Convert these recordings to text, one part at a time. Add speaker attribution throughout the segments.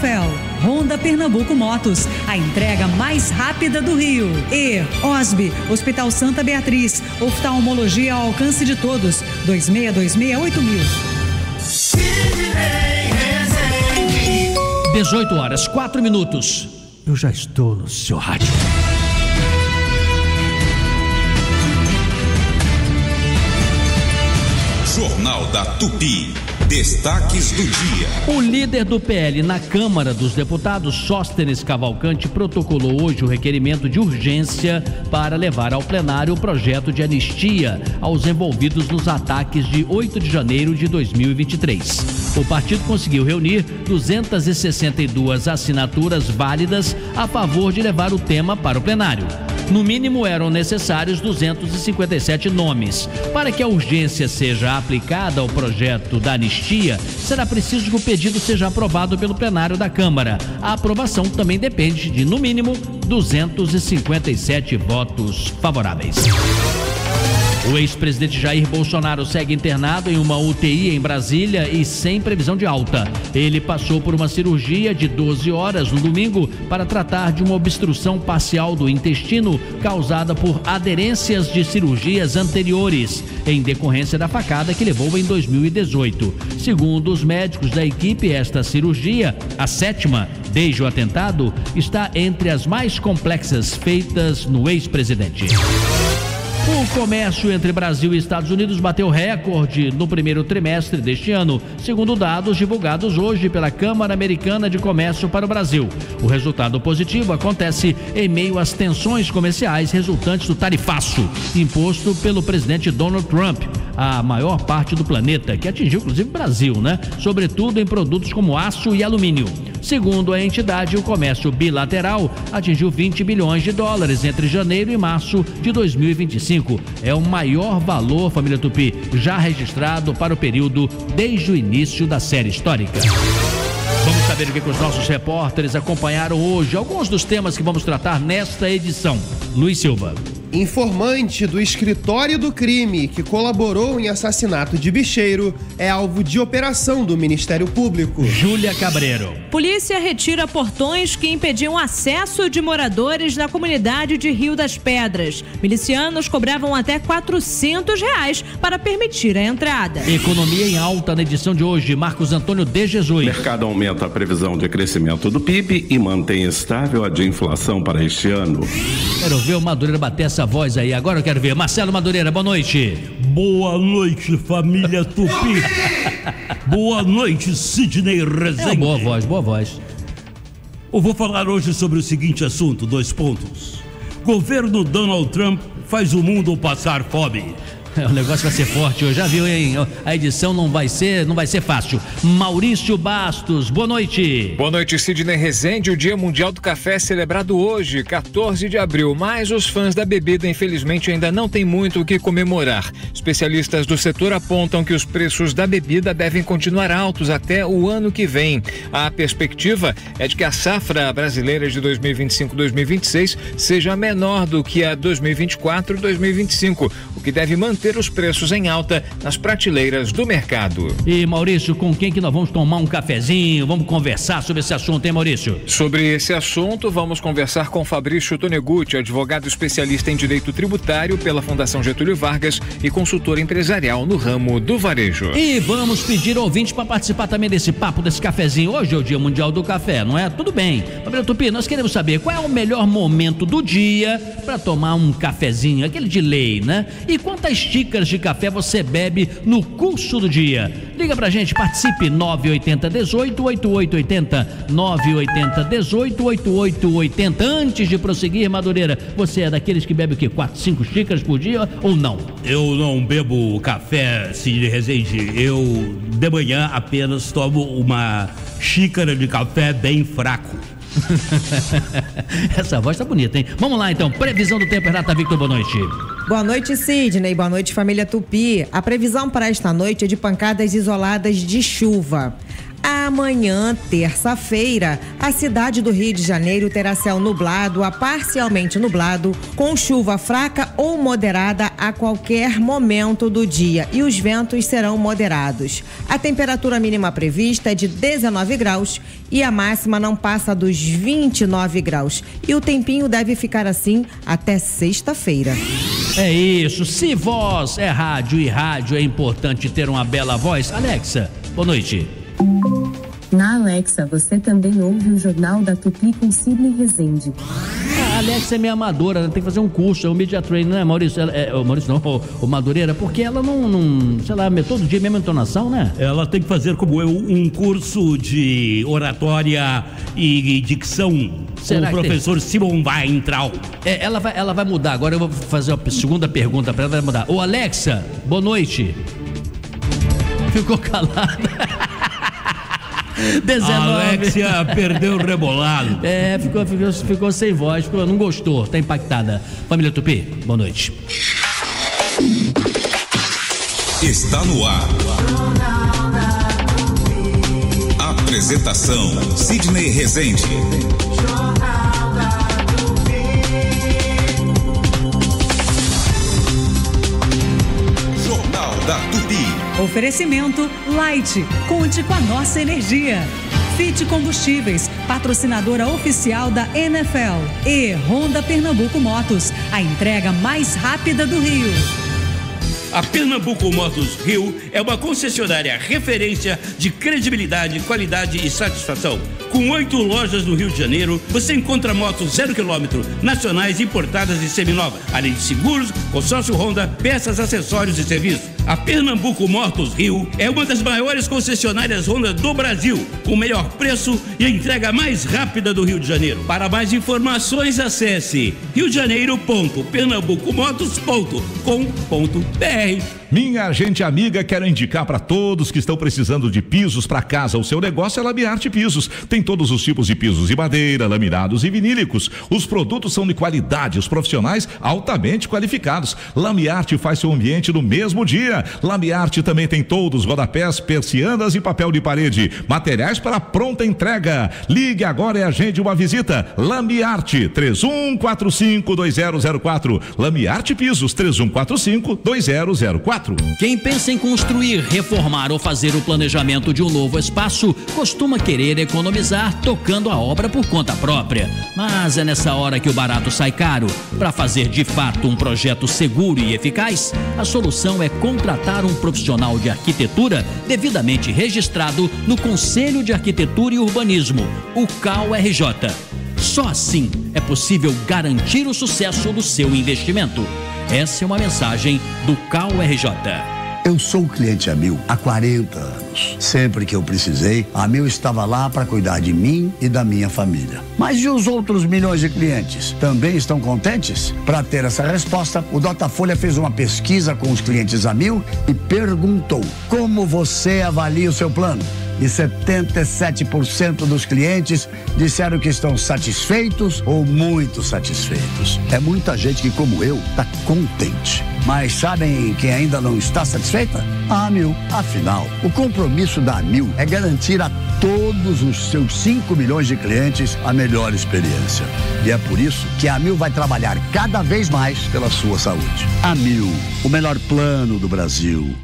Speaker 1: Opel, Honda Pernambuco Motos, a entrega mais rápida do Rio. E OSB, Hospital Santa Beatriz, oftalmologia ao alcance de todos. 2626-8000.
Speaker 2: 18h04. Eu já estou no seu rádio.
Speaker 3: Jornal da Tupi. Destaques do dia.
Speaker 2: O líder do PL na Câmara dos Deputados, Sóstenes Cavalcante, protocolou hoje o requerimento de urgência para levar ao plenário o projeto de anistia aos envolvidos nos ataques de 8 de janeiro de 2023. O partido conseguiu reunir 262 assinaturas válidas a favor de levar o tema para o plenário. No mínimo, eram necessários 257 nomes. Para que a urgência seja aplicada ao projeto da anistia, será preciso que o pedido seja aprovado pelo plenário da Câmara. A aprovação também depende de, no mínimo, 257 votos favoráveis. O ex-presidente Jair Bolsonaro segue internado em uma UTI em Brasília e sem previsão de alta. Ele passou por uma cirurgia de 12 horas no domingo para tratar de uma obstrução parcial do intestino causada por aderências de cirurgias anteriores, em decorrência da facada que levou em 2018. Segundo os médicos da equipe, esta cirurgia, a 7ª desde o atentado, está entre as mais complexas feitas no ex-presidente. O comércio entre Brasil e Estados Unidos bateu recorde no primeiro trimestre deste ano, segundo dados divulgados hoje pela Câmara Americana de Comércio para o Brasil. O resultado positivo acontece em meio às tensões comerciais resultantes do tarifaço imposto pelo presidente Donald Trump à maior parte do planeta, que atingiu inclusive o Brasil, Sobretudo em produtos como aço e alumínio. Segundo a entidade, o comércio bilateral atingiu 20 bilhões de dólares entre janeiro e março de 2025. É o maior valor, família Tupi, já registrado para o período desde o início da série histórica. Vamos saber o que os nossos repórteres acompanharam hoje. Alguns dos temas que vamos tratar nesta edição. Luiz Silva.
Speaker 4: Informante do escritório do crime que colaborou em assassinato de bicheiro é alvo de operação do Ministério Público.
Speaker 2: Júlia Cabreiro.
Speaker 5: Polícia retira portões que impediam acesso de moradores na comunidade de Rio das Pedras. Milicianos cobravam até R$400 para permitir a entrada.
Speaker 2: Economia em alta na edição de hoje. Marcos Antônio de Jesus.
Speaker 6: O mercado aumenta a previsão de crescimento do PIB e mantém estável a de inflação para este ano.
Speaker 2: Quero ver o Madureira bater essa voz aí. Agora eu quero ver. Marcelo Madureira, boa noite.
Speaker 7: Boa noite, família Tupi. Boa noite, Sidney Rezende.
Speaker 2: Boa voz, boa voz.
Speaker 7: Eu vou falar hoje sobre o seguinte assunto, 2 pontos. Governo Donald Trump faz o mundo passar fome.
Speaker 2: O negócio vai ser forte hoje, já viu, hein? A edição não vai ser fácil. Maurício Bastos, boa noite.
Speaker 8: Boa noite, Sidney Rezende. O Dia Mundial do Café é celebrado hoje, 14 de abril, mas os fãs da bebida, infelizmente, ainda não têm muito o que comemorar. Especialistas do setor apontam que os preços da bebida devem continuar altos até o ano que vem. A perspectiva é de que a safra brasileira de 2025-2026 seja menor do que a 2024-2025, o que deve manter os preços em alta nas prateleiras do mercado.
Speaker 2: E Maurício, com quem que nós vamos tomar um cafezinho? Vamos conversar sobre esse assunto, hein, Maurício?
Speaker 8: Sobre esse assunto, vamos conversar com Fabrício Tonegutti, advogado especialista em direito tributário pela Fundação Getúlio Vargas e consultor empresarial no ramo do varejo.
Speaker 2: E vamos pedir ao ouvinte para participar também desse papo, desse cafezinho. Hoje é o Dia Mundial do Café, não é? Tudo bem. Fabrício Tupi, nós queremos saber qual é o melhor momento do dia para tomar um cafezinho, aquele de lei, E quantas xícaras de café você bebe no curso do dia? Liga pra gente, participe, 980-18-8880, 980-18-8880. Antes de prosseguir, Madureira, você é daqueles que bebe o quê? 4, 5 xícaras por dia ou não?
Speaker 7: Eu não bebo café, Sidney Rezende. Eu, de manhã, apenas tomo uma xícara de café bem fraco.
Speaker 2: Essa voz tá bonita, hein? Vamos lá, então. Previsão do tempo, Renata Victor, boa noite.
Speaker 9: Boa noite, Sidney. Boa noite, família Tupi. A previsão para esta noite é de pancadas isoladas de chuva. Amanhã, terça-feira, a cidade do Rio de Janeiro terá céu nublado a parcialmente nublado, com chuva fraca ou moderada a qualquer momento do dia, e os ventos serão moderados. A temperatura mínima prevista é de 19 graus e a máxima não passa dos 29 graus. E o tempinho deve ficar assim até sexta-feira.
Speaker 2: É isso, se voz é rádio e rádio é importante ter uma bela voz. Alexa, boa noite.
Speaker 10: Na Alexa, você também ouve o Jornal da Tupi com Sidney Rezende.
Speaker 2: A Alexa é minha amadora, tem que fazer um curso, é um media training, né, Maurício? Maurício não, o Madureira, porque ela não, sei lá, todo dia mesma entonação, né?
Speaker 7: Ela tem que fazer como eu, um curso de oratória e dicção. Será com o professor Simon Weintraub.
Speaker 2: Ela vai mudar, agora eu vou fazer a segunda pergunta para ela, vai mudar. Ô Alexa, boa noite. Ficou calada. 19.
Speaker 7: Alexia perdeu o rebolado.
Speaker 2: Ficou sem voz, não gostou, tá impactada. Família Tupi, boa noite.
Speaker 3: Está no ar. Apresentação: Sidney Rezende. Jornal da Tupi.
Speaker 1: Oferecimento Light. Conte com a nossa energia. Fit Combustíveis, patrocinadora oficial da NFL. E Honda Pernambuco Motos, a entrega mais rápida do Rio.
Speaker 7: A Pernambuco Motos Rio é uma concessionária referência de credibilidade, qualidade e satisfação. Com 8 lojas no Rio de Janeiro, você encontra motos 0 km, nacionais, importadas e seminovas, além de seguros, consórcio Honda, peças, acessórios e serviços. A Pernambuco Motos Rio é uma das maiores concessionárias Honda do Brasil, com o melhor preço e a entrega mais rápida do Rio de Janeiro. Para mais informações, acesse riodejaneiro.pernambucomotos.com.br.
Speaker 11: Minha gente amiga, quero indicar para todos que estão precisando de pisos para casa. O seu negócio é Lamiarte Pisos. Tem todos os tipos de pisos de madeira, laminados e vinílicos. Os produtos são de qualidade, os profissionais altamente qualificados. Lamiarte faz seu ambiente no mesmo dia. Lamiarte também tem todos os rodapés, persianas e papel de parede. Materiais para pronta entrega. Ligue agora e agende uma visita. Lamiarte 3145-2004. Lamiarte Pisos 3145-2004.
Speaker 2: Quem pensa em construir, reformar ou fazer o planejamento de um novo espaço costuma querer economizar tocando a obra por conta própria. Mas é nessa hora que o barato sai caro. Para fazer de fato um projeto seguro e eficaz, a solução é contratar um profissional de arquitetura devidamente registrado no Conselho de Arquitetura e Urbanismo, o CAU-RJ. Só assim é possível garantir o sucesso do seu investimento. Essa é uma mensagem do CAU-RJ.
Speaker 12: Eu sou cliente Amil há 40 anos. Sempre que eu precisei, a Amil estava lá para cuidar de mim e da minha família. Mas e os outros milhões de clientes? Também estão contentes? Para ter essa resposta, o Datafolha fez uma pesquisa com os clientes Amil e perguntou: como você avalia o seu plano? E 77% dos clientes disseram que estão satisfeitos ou muito satisfeitos. É muita gente que, como eu, está contente. Mas sabem quem ainda não está satisfeita? A Amil. Afinal, o compromisso da Amil é garantir a todos os seus 5 milhões de clientes a melhor experiência. E é por isso que a Amil vai trabalhar cada vez mais pela sua saúde. Amil, o melhor plano do Brasil.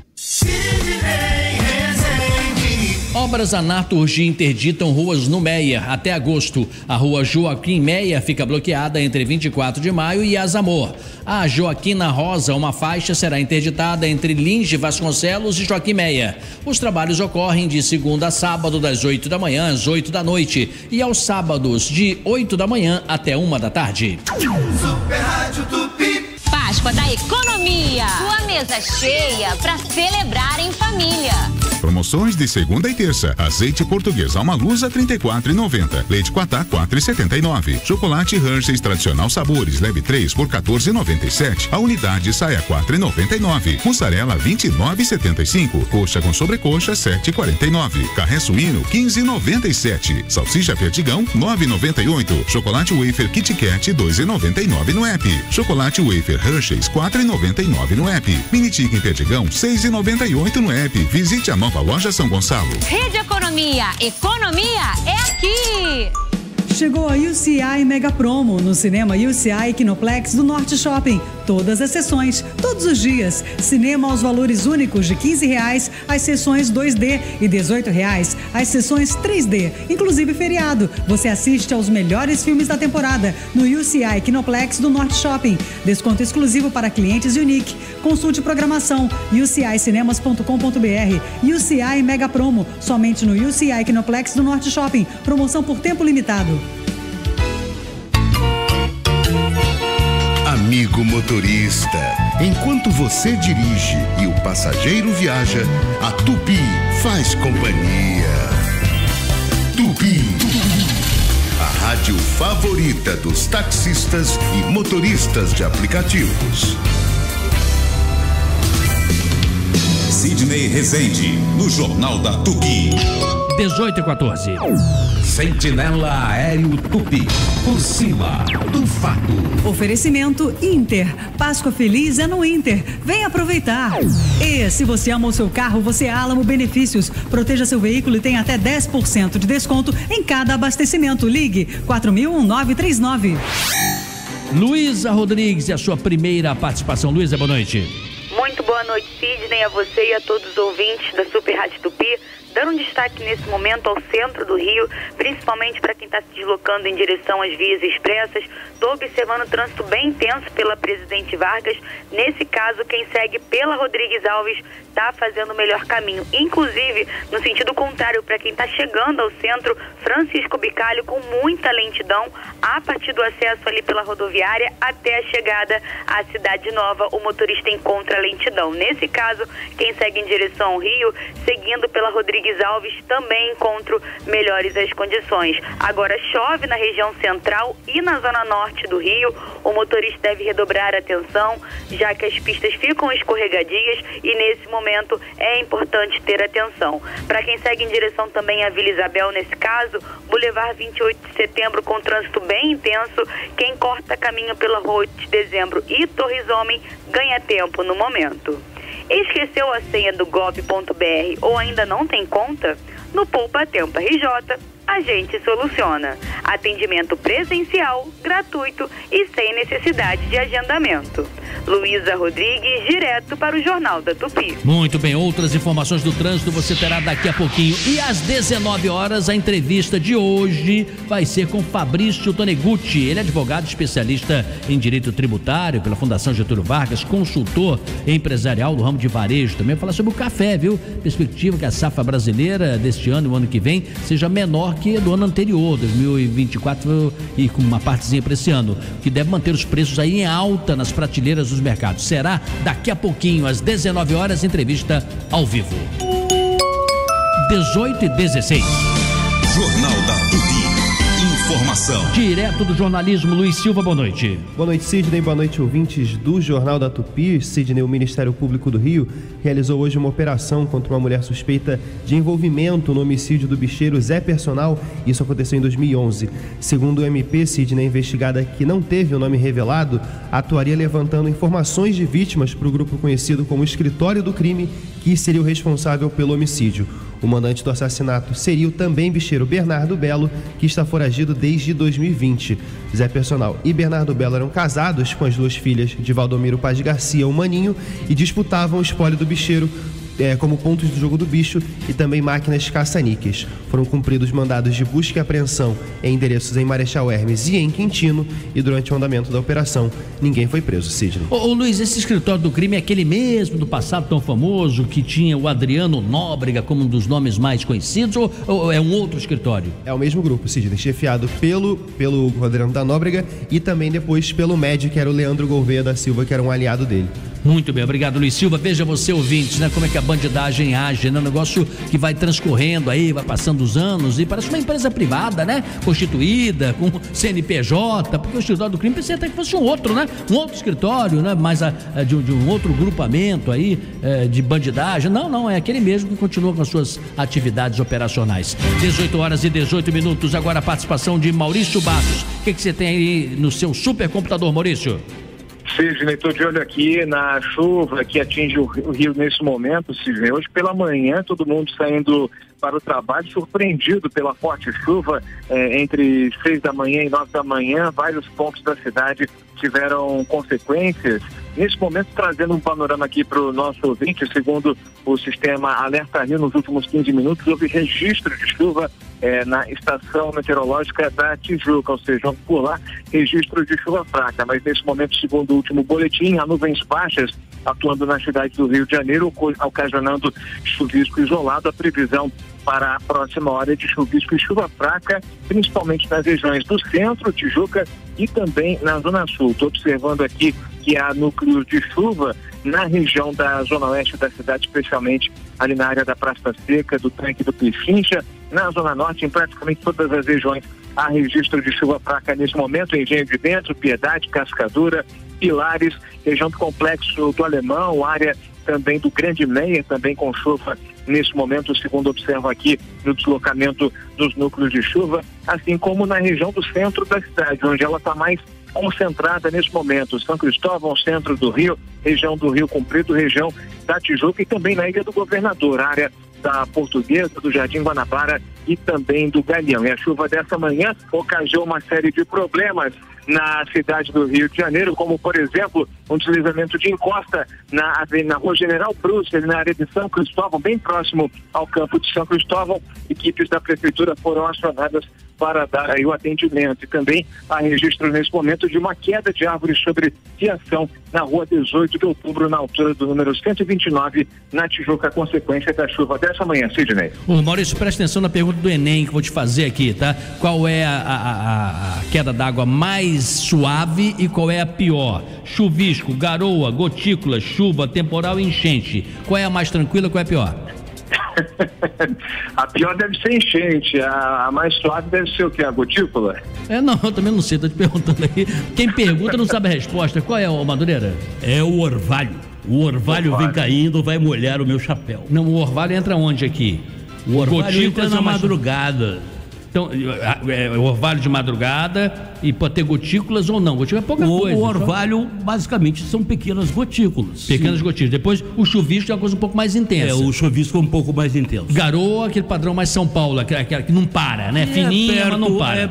Speaker 2: Obras Anaturgi interditam ruas no Meia até agosto. A rua Joaquim Meia fica bloqueada entre 24 de maio e Azamor. A Joaquina Rosa, uma faixa, será interditada entre Lins de Vasconcelos e Joaquim Meia. Os trabalhos ocorrem de segunda a sábado, das 8 da manhã às 8 da noite, e aos sábados, de 8 da manhã até 1 da tarde.
Speaker 13: Super Rádio Tupi.
Speaker 14: Páscoa da economia. Sua mesa cheia para celebrar em família.
Speaker 15: Promoções de segunda e terça. Azeite português Almalusa, R$34,90. Leite Quatá, R$4,79. Chocolate Hershey's tradicional sabores, leve 3 por R$14,97. A unidade sai a R$4,99. Mussarela, R$29,75. Coxa com sobrecoxa, R$7,49. Carré suíno, R$15,97. Salsicha Perdigão, R$9,98. Chocolate wafer Kit Kat, R$2,99 no app. Chocolate wafer Hershey's, R$4,99 no app. Mini Chicken Perdigão, R$6,98 no app. Visite a nova Nova Loja São Gonçalo.
Speaker 14: Rede Economia. Economia é aqui.
Speaker 1: Chegou a UCI Mega Promo no cinema UCI Kinoplex do Norte Shopping. Todas as sessões, todos os dias. Cinema aos valores únicos de R$15 as sessões 2D e R$18 as sessões 3D, inclusive feriado. Você assiste aos melhores filmes da temporada no UCI Kinoplex do Norte Shopping. Desconto exclusivo para clientes Unique. Consulte programação ucicinemas.com.br. UCI Mega Promo, somente no UCI Kinoplex do Norte Shopping. Promoção por tempo limitado.
Speaker 16: Amigo motorista, enquanto você dirige e o passageiro viaja, a Tupi faz companhia. Tupi, a rádio favorita dos taxistas e motoristas de aplicativos.
Speaker 3: Sidney Rezende, no Jornal da Tupi.
Speaker 2: 18h14.
Speaker 3: Sentinela Aéreo Tupi, por cima do fato.
Speaker 1: Oferecimento Inter. Páscoa feliz é no Inter. Vem aproveitar. E se você ama o seu carro, você Álamo Benefícios. Proteja seu veículo e tem até 10% de desconto em cada abastecimento. Ligue 4000-1939.
Speaker 2: Luísa Rodrigues, é a sua primeira participação. Luísa, boa noite.
Speaker 17: Muito boa noite, Sidney, a você e a todos os ouvintes da Super Rádio Tupi. Dando um destaque nesse momento ao centro do Rio, principalmente para quem está se deslocando em direção às vias expressas. Estou observando o trânsito bem intenso pela Presidente Vargas. Nesse caso, quem segue pela Rodrigues Alves está fazendo o melhor caminho. Inclusive, no sentido contrário, para quem está chegando ao centro, Francisco Bicalho, com muita lentidão, a partir do acesso ali pela rodoviária até a chegada à Cidade Nova, o motorista encontra lentidão. Nesse caso, quem segue em direção ao Rio, seguindo pela Rodrigues Alves, também encontro melhores as condições. Agora chove na região central e na zona norte do Rio. O motorista deve redobrar a atenção, já que as pistas ficam escorregadias e nesse momento é importante ter atenção. Para quem segue em direção também à Vila Isabel, nesse caso, Boulevard 28 de Setembro com trânsito bem intenso. Quem corta caminho pela Rua 8 de Dezembro e Torres Homem ganha tempo no momento. Esqueceu a senha do gov.br ou ainda não tem conta? No Poupa Tempo RJ, a gente soluciona. Atendimento presencial, gratuito e sem necessidade de agendamento. Luísa Rodrigues, direto para o Jornal da Tupi.
Speaker 2: Muito bem, outras informações do trânsito você terá daqui a pouquinho. E às 19 horas, a entrevista de hoje vai ser com Fabrício Tonegutti. Ele é advogado especialista em direito tributário pela Fundação Getúlio Vargas, consultor empresarial do ramo de varejo. Também vai falar sobre o café, viu? Perspectiva que a safra brasileira deste ano e o ano que vem seja menor que do ano anterior, 2024, e com uma partezinha para esse ano, que deve manter os preços aí em alta nas prateleiras dos mercados. Será daqui a pouquinho, às 19 horas, entrevista ao vivo. 18h16.
Speaker 3: Jornal da Tupi. Informação.
Speaker 2: Direto do jornalismo, Luiz Silva, boa noite.
Speaker 4: Boa noite, Sidney, boa noite, ouvintes do Jornal da Tupi. Sidney, o Ministério Público do Rio realizou hoje uma operação contra uma mulher suspeita de envolvimento no homicídio do bicheiro Zé Personal. Isso aconteceu em 2011. Segundo o MP, Sidney, a investigada, que não teve o nome revelado, atuaria levantando informações de vítimas para o grupo conhecido como Escritório do Crime, que seria o responsável pelo homicídio. O mandante do assassinato seria o também bicheiro Bernardo Belo, que está foragido desde 2020. Zé Personal e Bernardo Belo eram casados com as duas filhas de Valdomiro Paz Garcia, o Maninho, e disputavam o espólio do bicheiro como pontos do jogo do bicho e também máquinas caça-níqueis. Foram cumpridos mandados de busca e apreensão em endereços em Marechal Hermes e em Quintino, e durante o andamento da operação ninguém foi preso, Sidney.
Speaker 2: Ô Luiz, esse escritório do crime é aquele mesmo do passado tão famoso que tinha o Adriano Nóbrega como um dos nomes mais conhecidos, ou é um outro escritório?
Speaker 4: É o mesmo grupo, Sidney, chefiado pelo Adriano da Nóbrega e também depois pelo médico, que era o Leandro Gouveia da Silva, que era um aliado dele.
Speaker 2: Muito bem, obrigado, Luiz Silva. Veja você, ouvintes, né, como é que a bandidagem age, né? Um negócio que vai transcorrendo aí, vai passando os anos e parece uma empresa privada, né? Constituída, com CNPJ, porque o escritório do crime pensei até que fosse um outro, né? Um outro escritório, né? Mais de um outro grupamento aí de bandidagem. Não, é aquele mesmo que continua com as suas atividades operacionais. 18h18. Agora a participação de Maurício Bastos. O que você tem aí no seu supercomputador, Maurício?
Speaker 18: Sidney, estou de olho aqui na chuva que atinge o Rio nesse momento, Sidney. Hoje pela manhã, todo mundo saindo para o trabalho, surpreendido pela forte chuva entre 6 da manhã e 9 da manhã. Vários pontos da cidade tiveram consequências. Nesse momento, trazendo um panorama aqui para o nosso ouvinte, segundo o sistema Alerta Rio, nos últimos 15 minutos, houve registro de chuva na estação meteorológica da Tijuca, ou seja, por lá, registro de chuva fraca. Mas nesse momento, segundo o último boletim, há nuvens baixas atuando na cidade do Rio de Janeiro, ocasionando chuvisco isolado. A previsão para a próxima hora de chuvisco e chuva fraca, principalmente nas regiões do centro, Tijuca e também na Zona Sul. Estou observando aqui que há núcleos de chuva na região da Zona Oeste da cidade, especialmente ali na área da Praça Seca, do Tanque do Pichincha. Na Zona Norte, em praticamente todas as regiões, há registro de chuva fraca nesse momento, Engenho de Dentro, Piedade, Cascadura, Pilares, região do Complexo do Alemão, área também do Grande Meia, também com chuva nesse momento, segundo observo aqui no deslocamento dos núcleos de chuva, assim como na região do centro da cidade, onde ela está mais concentrada nesse momento. São Cristóvão, centro do Rio, região do Rio Comprido, região da Tijuca e também na Ilha do Governador, área da Portuguesa, do Jardim Guanabara e também do Galeão. E a chuva dessa manhã ocasionou uma série de problemas na cidade do Rio de Janeiro, como, por exemplo, um deslizamento de encosta na Rua General Brusque, na área de São Cristóvão, bem próximo ao campo de São Cristóvão. Equipes da prefeitura foram acionadas para dar aí o atendimento. E também há registro nesse momento de uma queda de árvores sobre fiação na Rua 18 de Outubro, na altura do número 129, na Tijuca, consequência da chuva dessa manhã. Sidney.
Speaker 2: Ô Maurício, presta atenção na pergunta do Enem que eu vou te fazer aqui, tá? Qual é a queda d'água mais suave e qual é a pior? Chuvisco, garoa, gotícula, chuva, temporal e enchente. Qual é a mais tranquila, qual é a pior?
Speaker 18: A pior deve ser enchente, a mais suave deve ser o que? A gotícula?
Speaker 2: Não, eu também não sei, tô te perguntando aí. Quem pergunta não sabe a resposta. Qual é, Madureira?
Speaker 19: É o orvalho. O orvalho vem caindo, vai molhar o meu chapéu.
Speaker 2: Não, o orvalho entra onde aqui?
Speaker 19: O orvalho entra na madrugada.
Speaker 2: Então, o orvalho de madrugada e pode ter gotículas ou não? Gotícula é pouca coisa.
Speaker 19: O orvalho, basicamente, são pequenas gotículas.
Speaker 2: Pequenas gotículas. Depois, o chuvisco é uma coisa um pouco mais intensa.
Speaker 19: O chuvisco é um pouco mais intenso.
Speaker 2: Garoa, aquele padrão mais São Paulo, aquele que não para, né? Fininha, perto, mas não para.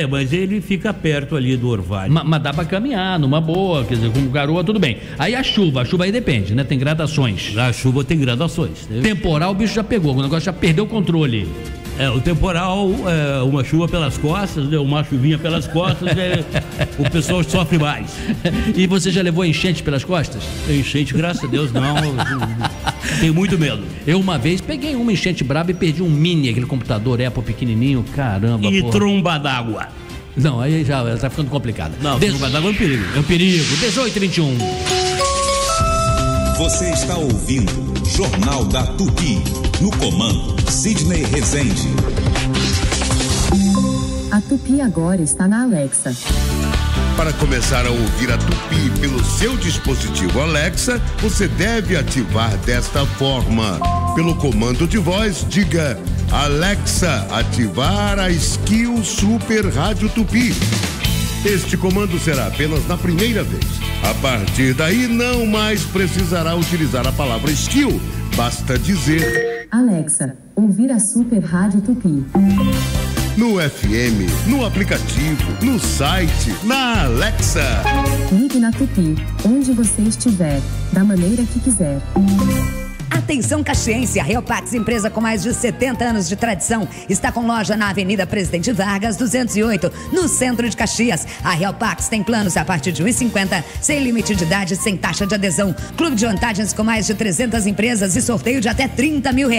Speaker 19: Mas ele fica perto ali do orvalho.
Speaker 2: Mas dá pra caminhar numa boa, quer dizer, com garoa, tudo bem. Aí a chuva aí depende, né? Tem gradações.
Speaker 19: A chuva tem gradações. Né?
Speaker 2: Temporal, o bicho já pegou, o negócio já perdeu o controle.
Speaker 19: O temporal, uma chuva pelas costas, né? Uma chuvinha pelas costas, o pessoal sofre mais.
Speaker 2: E você já levou enchente pelas costas?
Speaker 19: Enchente, graças a Deus, não. Tenho muito medo.
Speaker 2: Eu uma vez peguei uma enchente braba e perdi um mini, aquele computador Apple pequenininho, caramba.
Speaker 19: E tromba d'água.
Speaker 2: Não, aí já tá ficando complicado.
Speaker 19: Não, tromba d'água é um perigo.
Speaker 2: É um perigo. 18h21.
Speaker 3: Você está ouvindo Jornal da Tupi. No comando, Sidney Rezende.
Speaker 10: A Tupi agora está na Alexa.
Speaker 16: Para começar a ouvir a Tupi pelo seu dispositivo Alexa, você deve ativar desta forma. Pelo comando de voz, diga: Alexa, ativar a Skill Super Rádio Tupi. Este comando será apenas na primeira vez. A partir daí, não mais precisará utilizar a palavra skill. Basta dizer:
Speaker 10: Alexa, ouvir a Super Rádio Tupi.
Speaker 16: No FM, no aplicativo, no site, na Alexa.
Speaker 10: Ligue na Tupi, onde você estiver, da maneira que quiser.
Speaker 20: Atenção caxiense, a Real Pax, empresa com mais de 70 anos de tradição, está com loja na Avenida Presidente Vargas, 208, no centro de Caxias. A Real Pax tem planos a partir de R$1,50, sem limite de idade, sem taxa de adesão. Clube de vantagens com mais de 300 empresas e sorteio de até R$30 mil.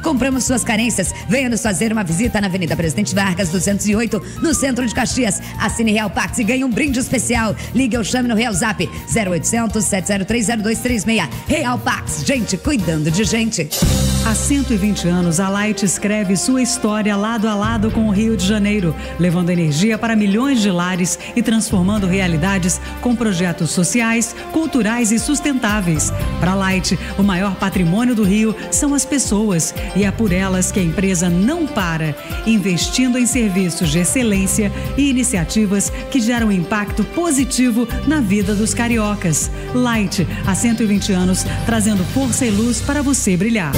Speaker 20: Compramos suas carências. Venha nos fazer uma visita na Avenida Presidente Vargas, 208, no centro de Caxias. Assine Real Pax e ganhe um brinde especial. Ligue ou chame no Real Zap 0800 703 0236. Real Pax, gente cuidando enchendo de gente.
Speaker 1: Há 120 anos, a Light escreve sua história lado a lado com o Rio de Janeiro, levando energia para milhões de lares e transformando realidades com projetos sociais, culturais e sustentáveis. Para a Light, o maior patrimônio do Rio são as pessoas, e é por elas que a empresa não para, investindo em serviços de excelência e iniciativas que geram impacto positivo na vida dos cariocas. Light, há 120 anos, trazendo força e luz para você brilhar.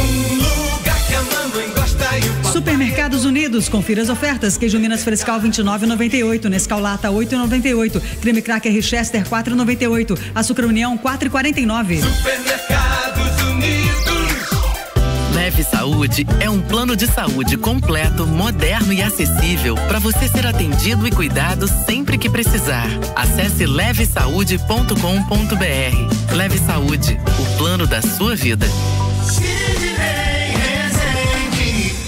Speaker 1: Supermercados Unidos, confira as ofertas. Queijo Minas Frescal 29,98, Nescau Lata 8,98, creme cracker Richester 4,98, açúcar União 4,49.
Speaker 13: Supermercados Unidos.
Speaker 21: Leve Saúde é um plano de saúde completo, moderno e acessível para você ser atendido e cuidado sempre que precisar. Acesse levesaude.com.br. Leve Saúde, o plano da sua vida.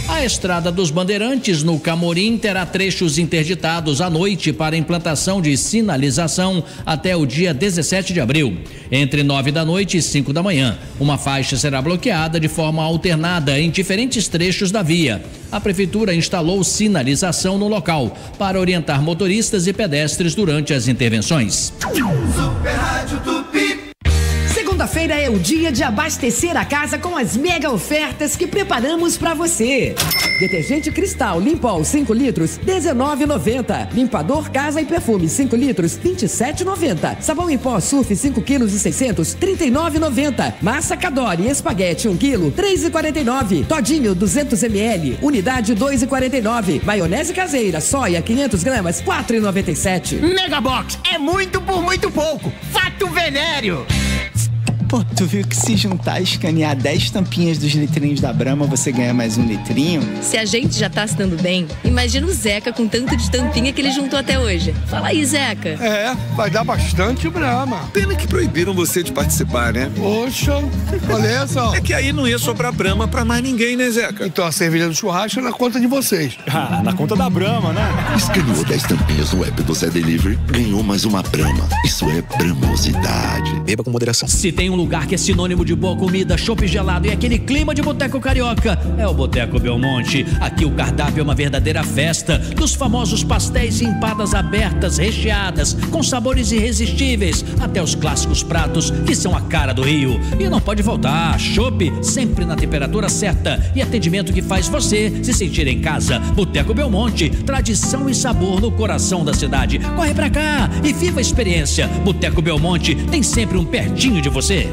Speaker 2: A Estrada dos Bandeirantes, no Camorim, terá trechos interditados à noite para implantação de sinalização até o dia 17 de abril. Entre 9 da noite e 5 da manhã, uma faixa será bloqueada de forma alternada em diferentes trechos da via. A Prefeitura instalou sinalização no local para orientar motoristas e pedestres durante as intervenções.
Speaker 13: Super Rádio Tupi.
Speaker 22: Segunda-feira é o dia de abastecer a casa com as mega ofertas que preparamos para você. Detergente Cristal Limpol 5 litros, R$19,90. Limpador Casa e Perfume 5 litros, R$27,90. Sabão em pó Surf 5 quilos e 600, R$39,90. Massa Cadore Espaguete 1 quilo, R$3,49. Todinho 200 ml, unidade R$2,49. Maionese caseira Soia 500 gramas, R$4,97.
Speaker 23: Megabox é muito por muito pouco. Fato venéreo. Pô, tu viu que se juntar e escanear 10 tampinhas dos litrinhos da Brahma, você ganha mais um litrinho?
Speaker 24: Se a gente já tá se dando bem, imagina o Zeca com tanto de tampinha que ele juntou até hoje. Fala aí, Zeca.
Speaker 25: É, vai dar bastante Brahma.
Speaker 26: Pena que proibiram você de participar, né?
Speaker 25: Poxa, olha só.
Speaker 26: É que aí não ia sobrar Brahma pra mais ninguém, né, Zeca?
Speaker 25: Então a cerveja do churrasco é na conta de vocês.
Speaker 26: Ah, na conta da Brahma, né?
Speaker 27: Escaneou 10 tampinhas no app do Zé Delivery, ganhou mais uma Brahma. Isso é bramosidade.
Speaker 26: Beba com moderação.
Speaker 2: Se tem um lugar que é sinônimo de boa comida, chopp gelado e aquele clima de boteco carioca, é o Boteco Belmonte. Aqui o cardápio é uma verdadeira festa, dos famosos pastéis e empadas abertas, recheadas, com sabores irresistíveis, até os clássicos pratos que são a cara do Rio. E não pode faltar, chopp sempre na temperatura certa e atendimento que faz você se sentir em casa. Boteco Belmonte, tradição e sabor no coração da cidade. Corre pra cá e viva a experiência. Boteco Belmonte tem sempre um pertinho de você.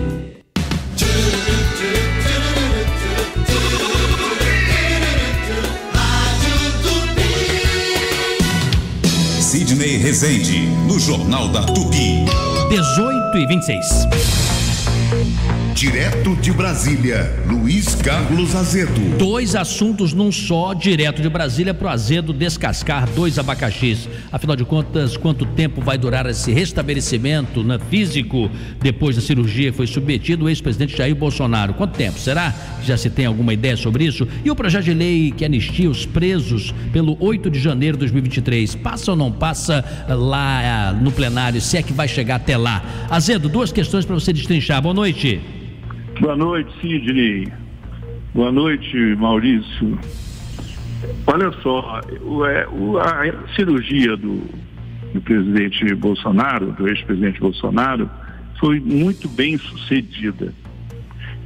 Speaker 3: Sidney Rezende, no Jornal da Tupi.
Speaker 2: 18h26.
Speaker 16: Direto de Brasília, Luiz Carlos Azedo.
Speaker 2: 2 assuntos num só, direto de Brasília para o Azedo descascar 2 abacaxis. Afinal de contas, quanto tempo vai durar esse restabelecimento físico depois da cirurgia que foi submetido o ex-presidente Jair Bolsonaro? Quanto tempo? Será que já se tem alguma ideia sobre isso? E o projeto de lei que anistia os presos pelo 8 de janeiro de 2023, passa ou não passa lá no plenário, se é que vai chegar até lá? Azedo, 2 questões para você destrinchar. Boa noite.
Speaker 28: Boa noite, Sidney. Boa noite, Maurício. Olha só, a cirurgia do presidente Bolsonaro, do ex-presidente Bolsonaro, foi muito bem sucedida.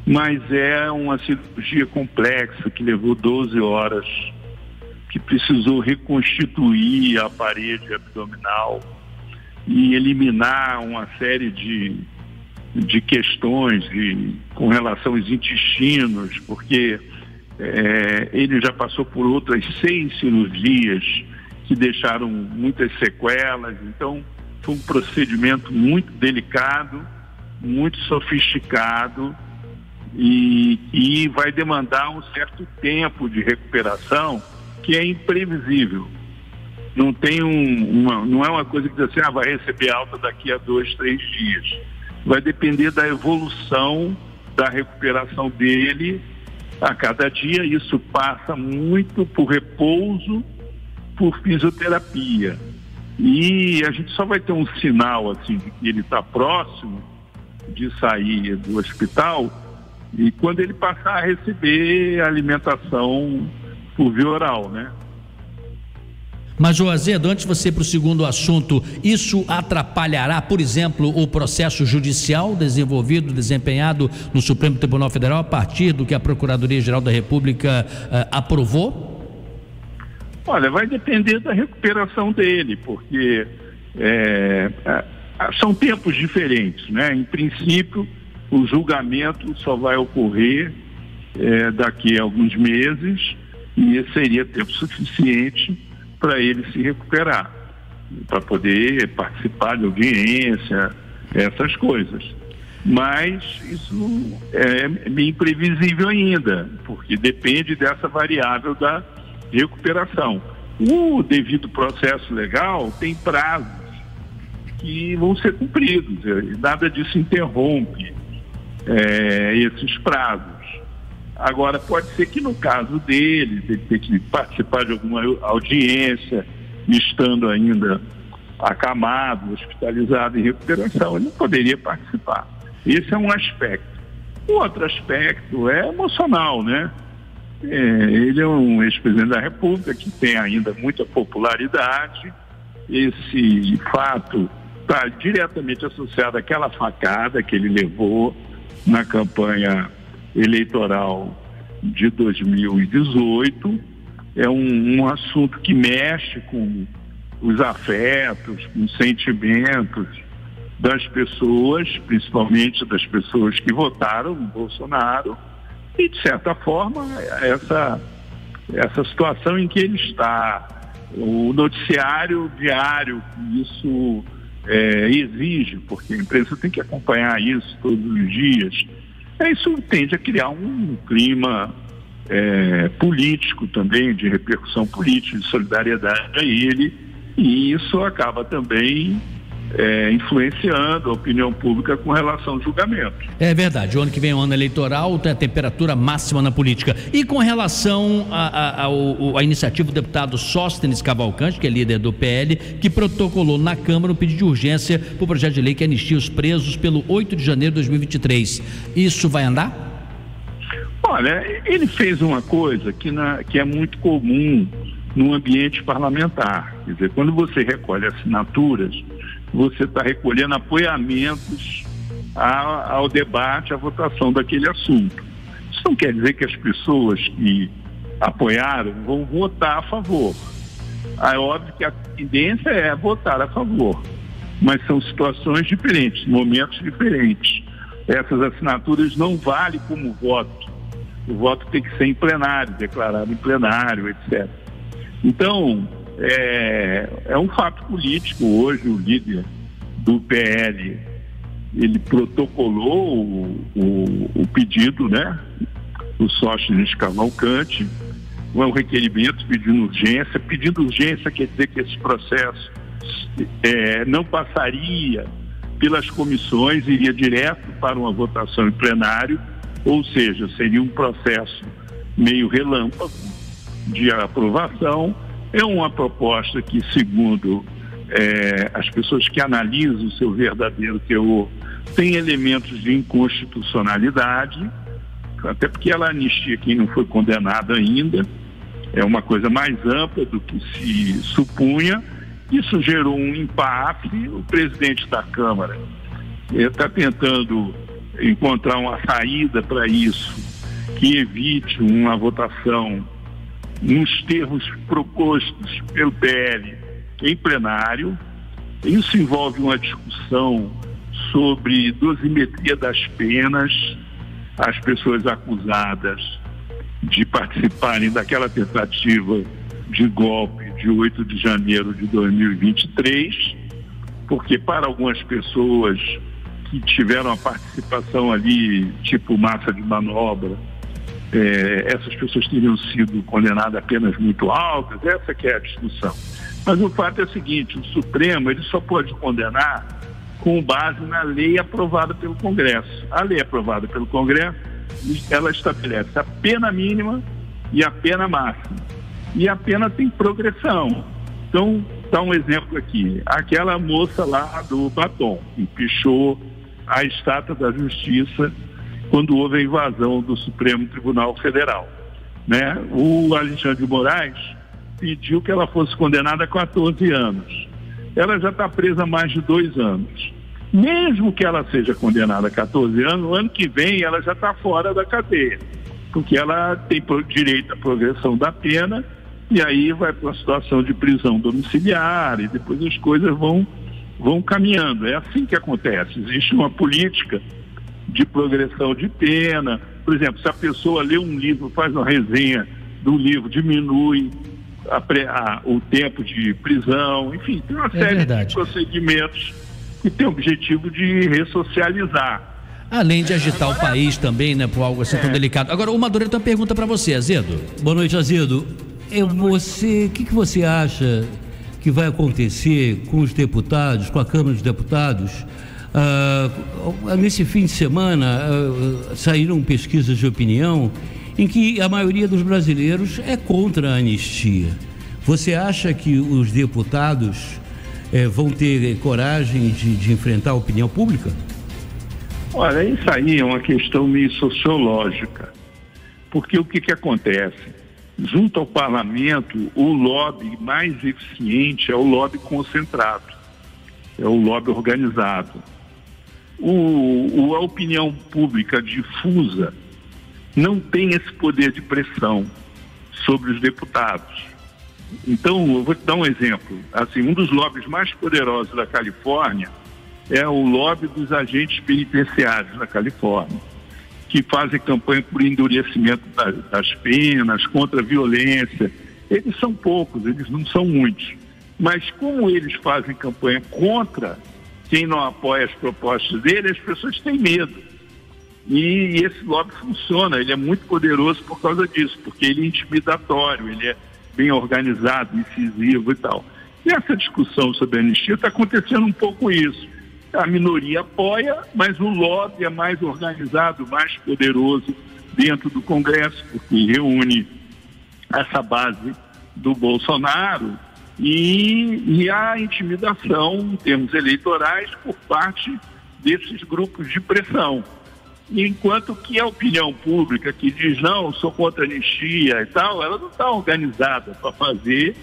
Speaker 28: Mas é uma cirurgia complexa que levou 12 horas, que precisou reconstituir a parede abdominal e eliminar uma série de questões com relação aos intestinos, porque ele já passou por outras 6 cirurgias que deixaram muitas sequelas. Então foi um procedimento muito delicado, muito sofisticado e vai demandar um certo tempo de recuperação que é imprevisível. Não tem não é uma coisa que diz assim, vai receber alta daqui a 2, 3 dias. Vai depender da evolução da recuperação dele a cada dia. Isso passa muito por repouso, por fisioterapia. E a gente só vai ter um sinal assim de que ele está próximo de sair do hospital E quando ele passar a receber alimentação por via oral, né?
Speaker 2: Mas, ô Azedo, antes de você ir para o segundo assunto, isso atrapalhará, por exemplo, o processo judicial desempenhado no Supremo Tribunal Federal a partir do que a Procuradoria-Geral da República aprovou?
Speaker 28: Olha, vai depender da recuperação dele, porque são tempos diferentes, né? Em princípio, o julgamento só vai ocorrer daqui a alguns meses e esse seria tempo suficiente para ele se recuperar, para poder participar de audiência, essas coisas. Mas isso é meio imprevisível ainda, porque depende dessa variável da recuperação. O devido processo legal tem prazos que vão ser cumpridos, nada disso interrompe esses prazos. Agora, pode ser que no caso dele, ele ter que participar de alguma audiência, estando ainda acamado, hospitalizado em recuperação, ele não poderia participar. Esse é um aspecto. O outro aspecto é emocional, né? Ele é um ex-presidente da República que tem ainda muita popularidade. Esse fato está diretamente associado àquela facada que ele levou na campanha eleitoral de 2018. É um assunto que mexe com os afetos, com os sentimentos das pessoas, principalmente das pessoas que votaram no Bolsonaro, e de certa forma essa situação em que ele está, o noticiário diário, isso exige, porque a imprensa tem que acompanhar isso todos os dias. Isso tende a criar um clima político também, de repercussão política, de solidariedade a ele, e isso acaba também influenciando a opinião pública com relação ao julgamento. É verdade, o ano que vem é um ano eleitoral, tem a temperatura máxima na política. E com relação à iniciativa do deputado Sóstenes Cavalcante, que é líder do PL, que protocolou na Câmara um pedido de urgência para o projeto de lei que anistia os presos pelo 8 de janeiro de 2023. Isso vai andar? Olha, ele fez uma coisa que é muito comum no ambiente parlamentar. Quer dizer, quando você recolhe assinaturas, você está recolhendo apoiamentos ao debate, à votação daquele assunto. Isso não quer dizer que as pessoas que apoiaram vão votar a favor. É óbvio que a tendência é votar a favor, mas são situações diferentes, momentos diferentes. Essas assinaturas não valem como voto. O voto tem que ser em plenário, declarado em plenário, etc. Então, é um fato político. Hoje o líder do PL, ele protocolou o pedido, né? O Sóstenes Cavalcante, um requerimento pedindo urgência quer dizer que esse processo não passaria pelas comissões, iria direto para uma votação em plenário, ou seja, seria um processo meio relâmpago de aprovação. É uma proposta que, segundo as pessoas que analisam o seu verdadeiro teor, tem elementos de inconstitucionalidade, até porque ela anistia quem não foi condenado ainda, é uma coisa mais ampla do que se supunha. Isso gerou um impasse. O presidente da Câmara está tentando encontrar uma saída para isso, que evite uma votação nos termos propostos pelo PL em plenário. Isso envolve uma discussão sobre dosimetria das penas. As pessoas acusadas de participarem daquela tentativa de golpe de 8 de janeiro de 2023, porque para algumas pessoas que tiveram a participação ali, tipo massa de manobra, essas pessoas teriam sido condenadas a penas muito altas. Essa que é a discussão. Mas o fato é o seguinte: o Supremo ele só pode condenar com base na lei aprovada pelo Congresso. A lei aprovada pelo Congresso, ela estabelece a pena mínima e a pena máxima. E a pena tem progressão. Então, dá um exemplo aqui. Aquela moça lá do batom, que pichou a Estátua da Justiça quando houve a invasão do Supremo Tribunal Federal, né? O Alexandre de Moraes pediu que ela fosse condenada a 14 anos. Ela já está presa há mais de 2 anos. Mesmo que ela seja condenada a 14 anos, no ano que vem ela já está fora da cadeia, porque ela tem direito à progressão da pena, e aí vai para uma situação de prisão domiciliar, e depois as coisas vão caminhando. É assim que acontece. Existe uma política de progressão de pena. Por exemplo, se a pessoa lê um livro, faz uma resenha do livro, diminui o tempo de prisão, enfim, tem uma série de procedimentos que tem o objetivo de ressocializar.
Speaker 2: Além de agitar o país também, né, por algo assim tão delicado. Agora, o Madureira tem uma pergunta para você, Azedo.
Speaker 19: Boa noite, Azedo. O que você acha que vai acontecer com os deputados, com a Câmara dos Deputados? Nesse fim de semana, saíram pesquisas de opinião em que a maioria dos brasileiros é contra a anistia. Você acha que os deputados vão ter coragem de enfrentar a opinião pública?
Speaker 28: Olha, isso aí é uma questão meio sociológica, porque o que acontece? Junto ao parlamento, o lobby mais eficiente é o lobby concentrado, é o lobby organizado. A opinião pública difusa não tem esse poder de pressão sobre os deputados. Então, eu vou te dar um exemplo. Assim, um dos lobbies mais poderosos da Califórnia é o lobby dos agentes penitenciários da Califórnia, que fazem campanha por endurecimento das penas, contra a violência. Eles são poucos, eles não são muitos. Mas como eles fazem campanha contra quem não apoia as propostas dele, as pessoas têm medo. E esse lobby funciona, ele é muito poderoso por causa disso, porque ele é intimidatório, ele é bem organizado, incisivo e tal. E essa discussão sobre a anistia está acontecendo um pouco isso. A minoria apoia, mas o lobby é mais organizado, mais poderoso dentro do Congresso, porque reúne essa base do Bolsonaro e a intimidação em termos eleitorais por parte desses grupos de pressão. Enquanto que a opinião pública que diz, não, sou contra a anistia e tal, ela não está organizada para fazer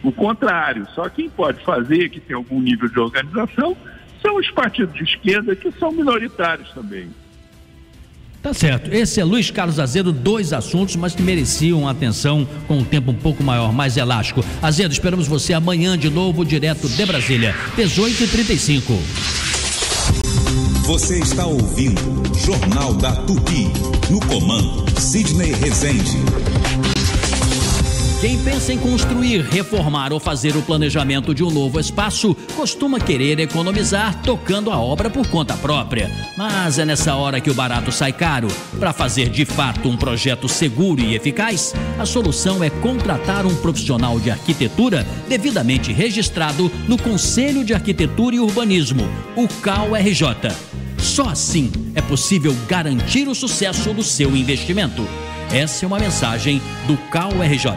Speaker 28: o contrário. Só quem pode fazer, que tem algum nível de organização, são os partidos de esquerda, que são minoritários também.
Speaker 2: Tá certo. Esse é Luiz Carlos Azedo, 2 assuntos, mas que mereciam atenção com um tempo um pouco maior, mais elástico. Azedo, esperamos você amanhã de novo, direto de Brasília, 18h35.
Speaker 3: Você está ouvindo Jornal da Tupi. No comando, Sidney Rezende.
Speaker 2: Quem pensa em construir, reformar ou fazer o planejamento de um novo espaço costuma querer economizar tocando a obra por conta própria. Mas é nessa hora que o barato sai caro. Para fazer de fato um projeto seguro e eficaz, a solução é contratar um profissional de arquitetura devidamente registrado no Conselho de Arquitetura e Urbanismo, o CAU-RJ. Só assim é possível garantir o sucesso do seu investimento. Essa é uma mensagem do CAU-RJ.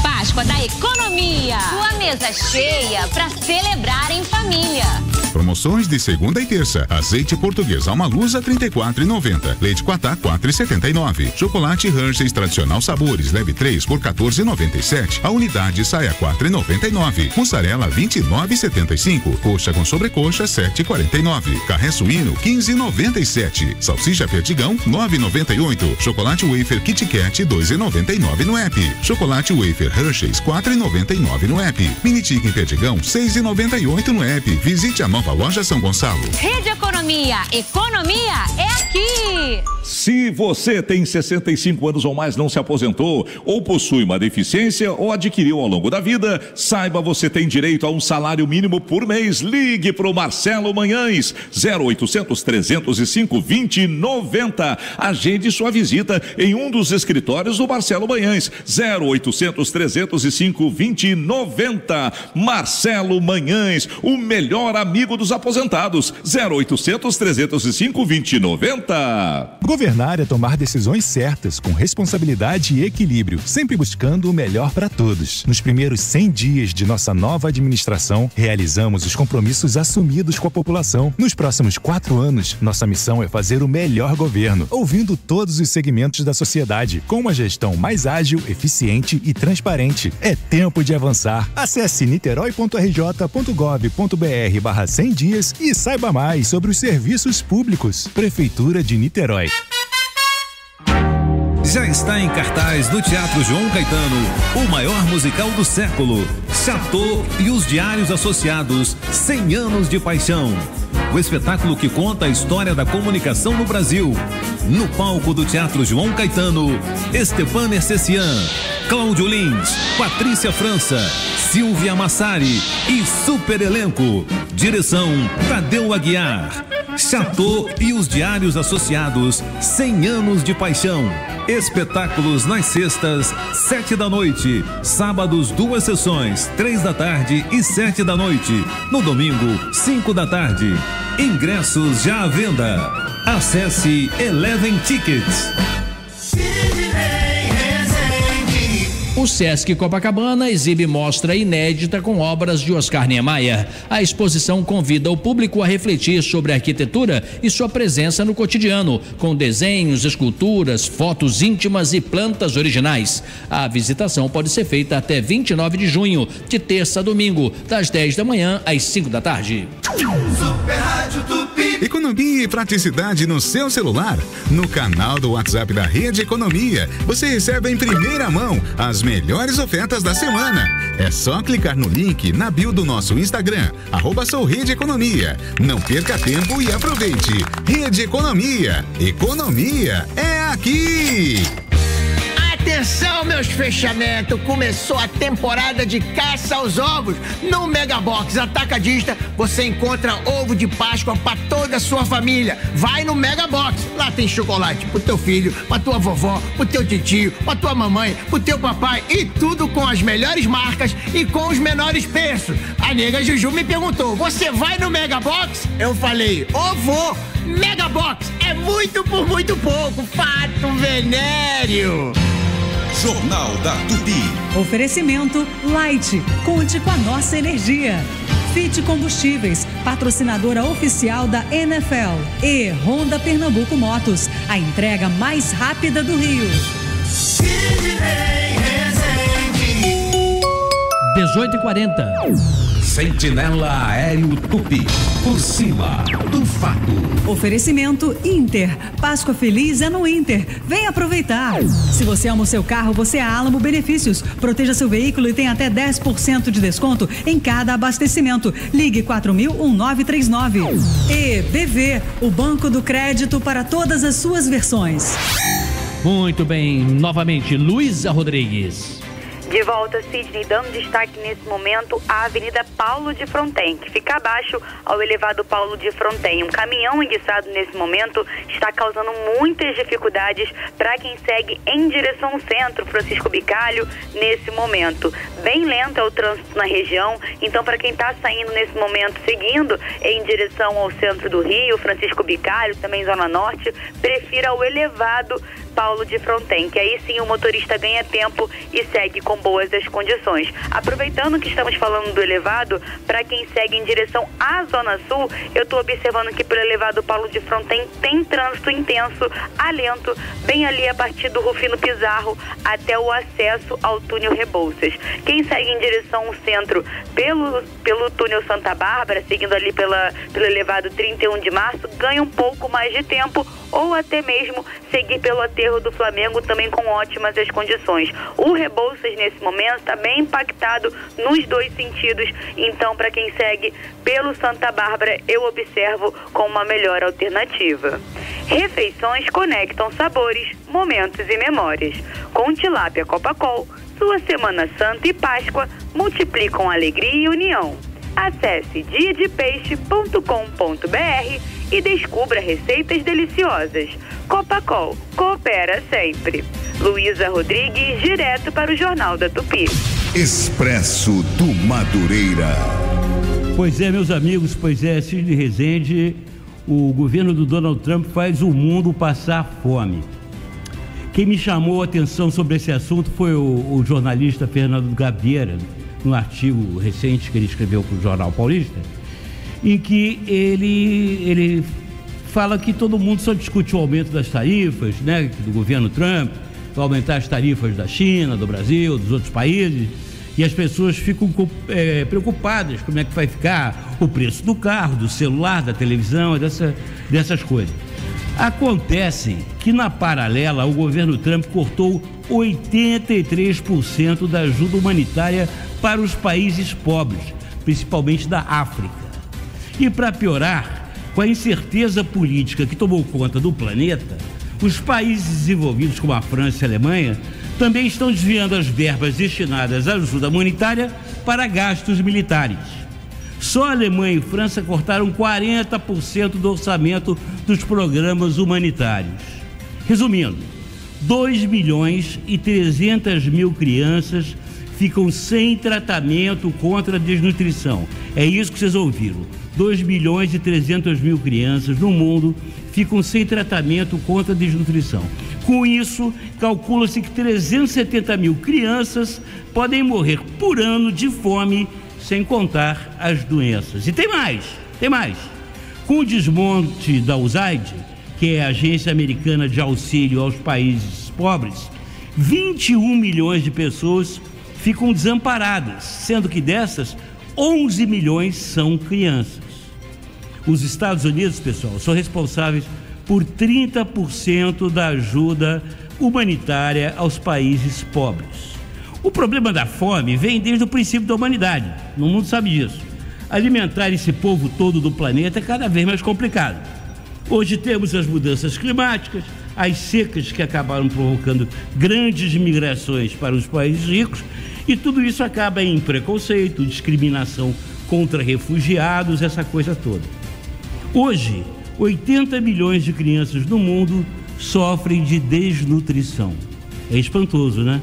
Speaker 14: Páscoa da Economia. Sua mesa cheia para celebrar em família.
Speaker 5: Promoções de segunda e terça. Azeite português Almalusa, R$ 34,90. Leite Quatá, R$ 4,79. Chocolate Hershey's tradicional sabores, leve 3 por R$ 14,97. A unidade sai a R$ 4,99. Mussarela, R$ 29,75. Coxa com sobrecoxa, R$ 7,49. Carré suíno, R$ 15,97. Salsicha Perdigão, R$ 9,98. Chocolate wafer Kit Kat, R$ 2,99 no app. Chocolate wafer Hershey's, R$ 4,99 no app. Mini Chicken Perdigão, R$ 6,98 no app. Visite a nova loja São Gonçalo.
Speaker 14: Rede Economia. Economia é aqui.
Speaker 6: Se você tem 65 anos ou mais, não se aposentou, ou possui uma deficiência ou adquiriu ao longo da vida, saiba, você tem direito a um salário mínimo por mês. Ligue para o Marcelo Manhães, 0800 305 2090. Agende sua visita em um dos escritórios do Marcelo Manhães, 0800 305 2090. Marcelo Manhães, o melhor amigo dos aposentados, 0800 305 2090.
Speaker 4: Governar é tomar decisões certas, com responsabilidade e equilíbrio, sempre buscando o melhor para todos. Nos primeiros 100 dias de nossa nova administração, realizamos os compromissos assumidos com a população. Nos próximos 4 anos, nossa missão é fazer o melhor governo, ouvindo todos os segmentos da sociedade, com uma gestão mais ágil, eficiente e transparente. É tempo de avançar. Acesse niterói.rj.gov.br/100 dias e saiba mais sobre os serviços públicos. Prefeitura de Niterói.
Speaker 3: Já está em cartaz no Teatro João Caetano, o maior musical do século, Chateau e os Diários Associados, 100 anos de paixão. O espetáculo que conta a história da comunicação no Brasil. No palco do Teatro João Caetano, Esteban Ercecian, Cláudio Lins, Patrícia França, Silvia Massari e super elenco. Direção Tadeu Aguiar. Chateau e os Diários Associados, 100 anos de paixão. Espetáculos nas sextas, 7 da noite. Sábados, 2 sessões, 3 da tarde e 7 da noite. No domingo, 5 da tarde. Ingressos já à venda. Acesse Eleven Tickets.
Speaker 2: O Sesc Copacabana exibe mostra inédita com obras de Oscar Niemeyer. A exposição convida o público a refletir sobre a arquitetura e sua presença no cotidiano, com desenhos, esculturas, fotos íntimas e plantas originais. A visitação pode ser feita até 29 de junho, de terça a domingo, das 10 da manhã às 5 da tarde.
Speaker 5: Super Rádio Tupi. Economia e praticidade no seu celular. No canal do WhatsApp da Rede Economia, você recebe em primeira mão as melhores ofertas da semana. É só clicar no link na bio do nosso Instagram, @souRedeEconomia. Não perca tempo e aproveite. Rede Economia. Economia é aqui!
Speaker 7: Atenção, meus fechamentos! Começou a temporada de caça aos ovos. No Megabox Atacadista, você encontra ovo de Páscoa para toda a sua família. Vai no Megabox. Lá tem chocolate pro teu filho, pra tua vovó, pro teu titio, pra tua mamãe, pro teu papai e tudo com as melhores marcas e com os menores preços. A nega Juju me perguntou, você vai no Megabox? Eu falei, vou. Megabox é muito por muito pouco. Fato venéreo.
Speaker 3: Jornal da Tupi.
Speaker 1: Oferecimento Light. Conte com a nossa energia. Fit Combustíveis, patrocinadora oficial da NFL. E Honda Pernambuco Motos, a entrega mais rápida do Rio.
Speaker 2: 18h40.
Speaker 3: Sentinela Aéreo Tupi. Por cima do fato.
Speaker 1: Oferecimento Inter. Páscoa feliz é no Inter. Vem aproveitar. Se você ama o seu carro, você é a Alamo Benefícios. Proteja seu veículo e tem até 10% de desconto em cada abastecimento. Ligue 4000-1939. E BV, o Banco do Crédito para todas as suas versões.
Speaker 2: Muito bem, novamente, Luísa Rodrigues.
Speaker 8: De volta, Sidney, dando destaque nesse momento à Avenida Paulo de Fronten, que fica abaixo ao elevado Paulo de Fronten. Um caminhão enguiçado nesse momento está causando muitas dificuldades para quem segue em direção ao centro, Francisco Bicalho, nesse momento. Bem lento é o trânsito na região, então para quem está saindo nesse momento, seguindo em direção ao centro do Rio, Francisco Bicalho, também Zona Norte, prefira o elevado Paulo de Fronten, que aí sim o motorista ganha tempo e segue com boas as condições. Aproveitando que estamos falando do elevado, para quem segue em direção à Zona Sul, eu estou observando que pelo elevado Paulo de Fronten tem trânsito intenso, alento, bem ali a partir do Rufino Pizarro até o acesso ao túnel Rebouças. Quem segue em direção ao centro pelo túnel Santa Bárbara, seguindo ali pelo elevado 31 de março, ganha um pouco mais de tempo, ou até mesmo seguir pelo aterro do Flamengo, também com ótimas as condições. O Rebouças nesse momento está bem impactado nos dois sentidos, então para quem segue pelo Santa Bárbara eu observo como uma melhor alternativa. Refeições conectam sabores, momentos e memórias. Com Tilápia Copacol, sua Semana Santa e Páscoa multiplicam alegria e união. Acesse diadepeixe.com.br e descubra receitas deliciosas. Copacol, coopera sempre. Luísa Rodrigues, direto para o Jornal da Tupi.
Speaker 3: Expresso do Madureira.
Speaker 19: Pois é, meus amigos, Sidney Rezende, o governo do Donald Trump faz o mundo passar fome. Quem me chamou a atenção sobre esse assunto foi o jornalista Fernando Gabeira, num artigo recente que ele escreveu para o Jornal Paulista, em que ele fala que todo mundo só discute o aumento das tarifas, né, do governo Trump, vai aumentar as tarifas da China, do Brasil, dos outros países, e as pessoas ficam preocupadas como é que vai ficar o preço do carro, do celular, da televisão, dessas coisas. Acontece que, na paralela, o governo Trump cortou 83% da ajuda humanitária para os países pobres, principalmente da África. E, para piorar, com a incerteza política que tomou conta do planeta, os países desenvolvidos, como a França e a Alemanha, também estão desviando as verbas destinadas à ajuda humanitária para gastos militares. Só a Alemanha e França cortaram 40% do orçamento dos programas humanitários. Resumindo, 2.300.000 crianças ficam sem tratamento contra a desnutrição. É isso que vocês ouviram. 2.300.000 crianças no mundo ficam sem tratamento contra a desnutrição. Com isso, calcula-se que 370.000 crianças podem morrer por ano de fome, sem contar as doenças. E tem mais. Com o desmonte da USAID, que é a Agência Americana de Auxílio aos Países Pobres, 21 milhões de pessoas ficam desamparadas, sendo que dessas, 11 milhões são crianças. Os Estados Unidos, pessoal, são responsáveis por 30% da ajuda humanitária aos países pobres. O problema da fome vem desde o princípio da humanidade. O mundo sabe disso. Alimentar esse povo todo do planeta é cada vez mais complicado. Hoje temos as mudanças climáticas, as secas que acabaram provocando grandes migrações para os países ricos, e tudo isso acaba em preconceito, discriminação contra refugiados, essa coisa toda. Hoje, 80 milhões de crianças no mundo sofrem de desnutrição. É espantoso, né?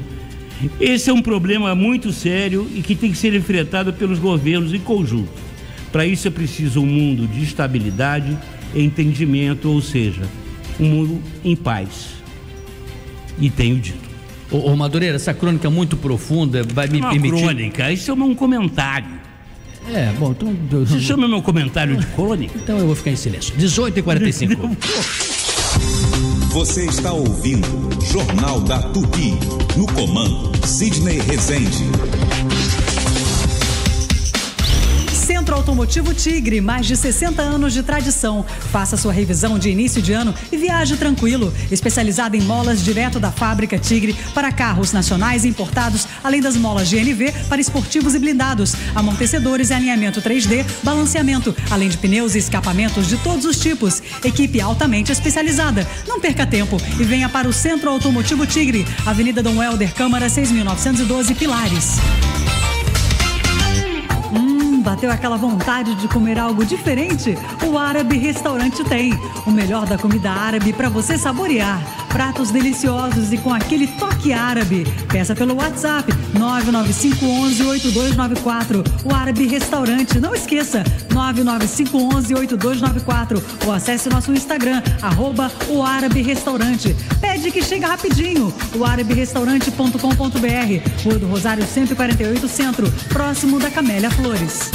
Speaker 19: Esse é um problema muito sério e que tem que ser enfrentado pelos governos em conjunto. Para isso é preciso um mundo de estabilidade e entendimento, ou seja, um mundo em paz. E tenho dito.
Speaker 2: Ô Madureira, essa crônica muito profunda vai me permitir...
Speaker 19: Uma crônica, isso é um comentário.
Speaker 2: Bom, então...
Speaker 19: Você chama meu comentário de crônica?
Speaker 2: Então eu vou ficar em silêncio. 18h45.
Speaker 3: Você está ouvindo Jornal da Tupi. No comando, Sidney Rezende.
Speaker 1: Centro Automotivo Tigre, mais de 60 anos de tradição. Faça sua revisão de início de ano e viaje tranquilo. Especializada em molas direto da fábrica Tigre para carros nacionais e importados, além das molas GNV para esportivos e blindados, amortecedores e alinhamento 3D, balanceamento, além de pneus e escapamentos de todos os tipos. Equipe altamente especializada. Não perca tempo e venha para o Centro Automotivo Tigre, Avenida Dom Helder, Câmara 6.912, Pilares. Bateu aquela vontade de comer algo diferente? O Árabe Restaurante tem. O melhor da comida árabe para você saborear. Pratos deliciosos e com aquele toque árabe. Peça pelo WhatsApp 99511-8294. O Árabe Restaurante. Não esqueça, 99511-8294. Ou acesse nosso Instagram, @o Árabe Restaurante. Pede que chega rapidinho. O araberestaurante.com.br. Rua do Rosário 148 Centro, próximo da Camélia Flores.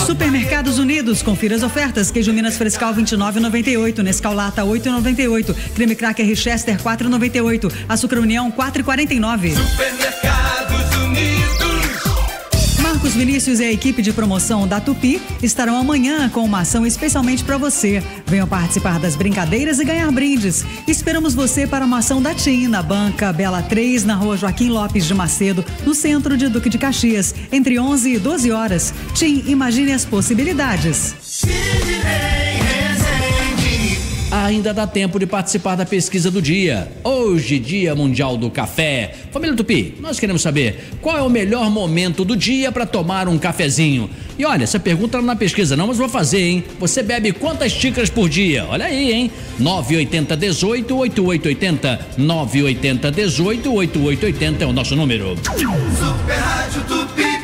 Speaker 1: Supermercados Unidos, confira as ofertas. Queijo Minas Frescal 29,98, Nescau Lata 8,98, creme cracker Richester 4,98, açúcar União 4,49.
Speaker 13: Supermercados Unidos.
Speaker 1: Marcos Vinícius e a equipe de promoção da Tupi estarão amanhã com uma ação especialmente para você. Venham participar das brincadeiras e ganhar brindes. Esperamos você para uma ação da TIM na Banca Bela 3, na Rua Joaquim Lopes de Macedo, no centro de Duque de Caxias, entre 11 e 12 horas. TIM, imagine as possibilidades.
Speaker 2: Ainda dá tempo de participar da pesquisa do dia. Hoje, Dia Mundial do Café. Família Tupi, nós queremos saber qual é o melhor momento do dia para tomar um cafezinho. E olha, essa pergunta não é na pesquisa não, mas vou fazer, hein? Você bebe quantas xícaras por dia? Olha aí, hein? 980-18-8880. 980-18-8880 é o nosso número.
Speaker 13: Super Rádio Tupi.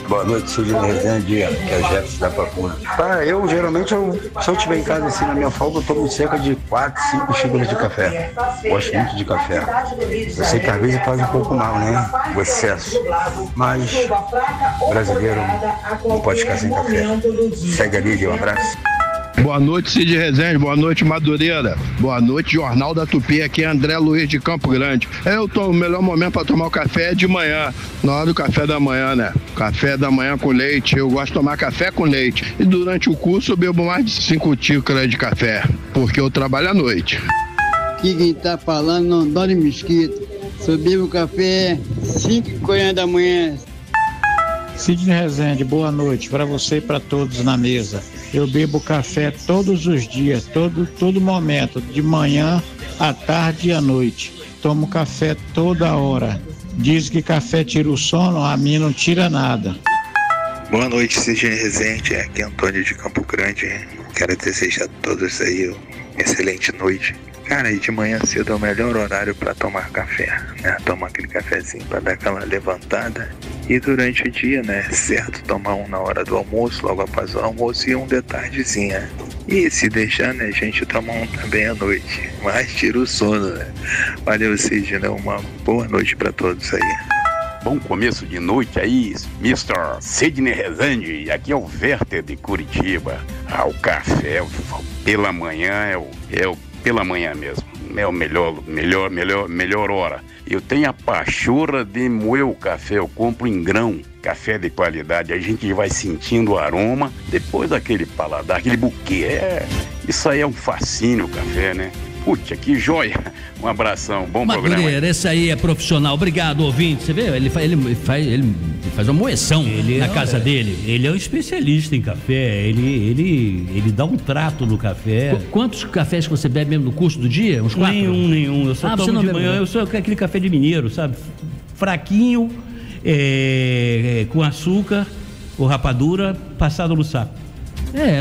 Speaker 9: Boa noite, Sidney Rezende, que é o Jefferson da Papuna. Eu geralmente, se eu estiver em casa assim na minha folga, eu tomo cerca de 4, 5 xícaras de café. Gosto muito de café. Eu sei que às vezes faz um pouco mal, né? O excesso. Mas o brasileiro não pode ficar sem café. Segue ali, um abraço.
Speaker 10: Boa noite, Cid Rezende. Boa noite, Madureira. Boa noite, Jornal da Tupi. Aqui é André Luiz de Campo Grande. O melhor momento para tomar o café é de manhã, na hora do café da manhã, né? Café da manhã com leite. Eu gosto de tomar café com leite. E durante o curso eu bebo mais de 5 xícaras de café, porque eu trabalho à noite.
Speaker 11: Aqui quem tá falando não dorme mesquita. Eu bebo café 5h da manhã.
Speaker 12: Sidney Rezende, boa noite para você e para todos na mesa. Eu bebo café todos os dias, todo momento, de manhã, à tarde e à noite. Tomo café toda hora. Diz que café tira o sono, a mim não tira nada.
Speaker 15: Boa noite, Sidney Rezende. Aqui é Antônio de Campo Grande. Quero desejar a todos aí uma excelente noite. Cara, e de manhã cedo é o melhor horário para tomar café, né? Tomar aquele cafezinho para dar aquela levantada. E durante o dia, né? Certo, tomar um na hora do almoço, logo após o almoço, e um de tardezinha. E se deixar, né, a gente toma um também à noite. Mas tira o sono, né? Valeu, Sidney. Uma boa noite para todos aí.
Speaker 17: Bom começo de noite aí, Mr. Sidney Rezende. Aqui é o Werther de Curitiba. O café pela manhã pela manhã mesmo. É o melhor hora. Eu tenho a pachorra de moer o café, eu compro em grão, café de qualidade, a gente vai sentindo o aroma, depois daquele paladar, aquele buquê. Isso aí é um fascínio o café, né? Putz, que joia! Um abração, bom programa.
Speaker 2: Esse aí é profissional. Obrigado, ouvinte. Você vê, ele faz uma moeção na casa dele.
Speaker 19: Ele é um especialista em café. Ele dá um trato no café.
Speaker 2: Quantos cafés que você bebe mesmo no curso do dia? Uns 4?
Speaker 19: Nenhum. Eu só tomo de manhã. Eu sou aquele café de mineiro, sabe? Fraquinho, com açúcar ou rapadura, passado no saco.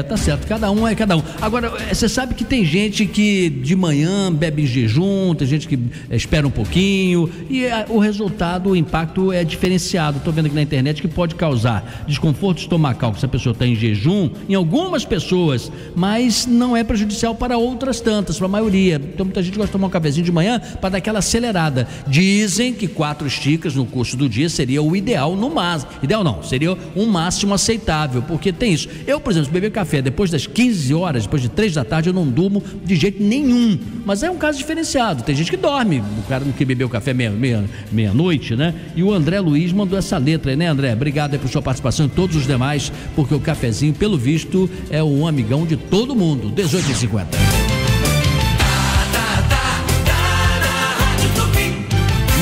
Speaker 2: Tá certo, cada um é cada um. Agora, você sabe que tem gente que de manhã bebe em jejum, tem gente que espera um pouquinho e o resultado, o impacto é diferenciado. Estou vendo aqui na internet que pode causar desconforto estomacal se a pessoa está em jejum, em algumas pessoas, mas não é prejudicial para outras tantas, para a maioria. Então muita gente gosta de tomar um cafezinho de manhã para dar aquela acelerada. Dizem que 4 xícaras no curso do dia seria o ideal no máximo. Ideal não, seria um máximo aceitável, porque tem isso. Eu, por exemplo, beber café depois das 15 horas, depois de 3 da tarde, eu não durmo de jeito nenhum. Mas é um caso diferenciado. Tem gente que dorme, o cara não quer beber o café meia-noite, né? E o André Luiz mandou essa letra aí, né, André? Obrigado aí por sua participação e todos os demais, porque o cafezinho, pelo visto, é um amigão de todo mundo. 18h50.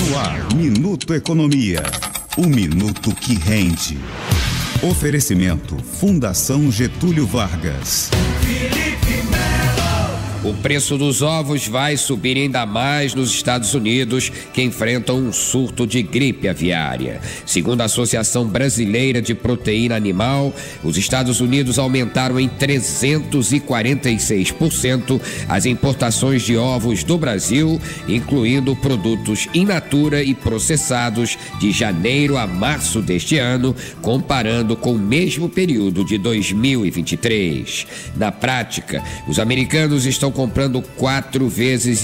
Speaker 18: No ar, Minuto Economia. O minuto que rende. Oferecimento Fundação Getúlio Vargas.
Speaker 20: O preço dos ovos vai subir ainda mais nos Estados Unidos, que enfrentam um surto de gripe aviária. Segundo a Associação Brasileira de Proteína Animal, os Estados Unidos aumentaram em 346% as importações de ovos do Brasil, incluindo produtos in natura e processados de janeiro a março deste ano, comparando com o mesmo período de 2023. Na prática, os americanos estão comprando 4,5 vezes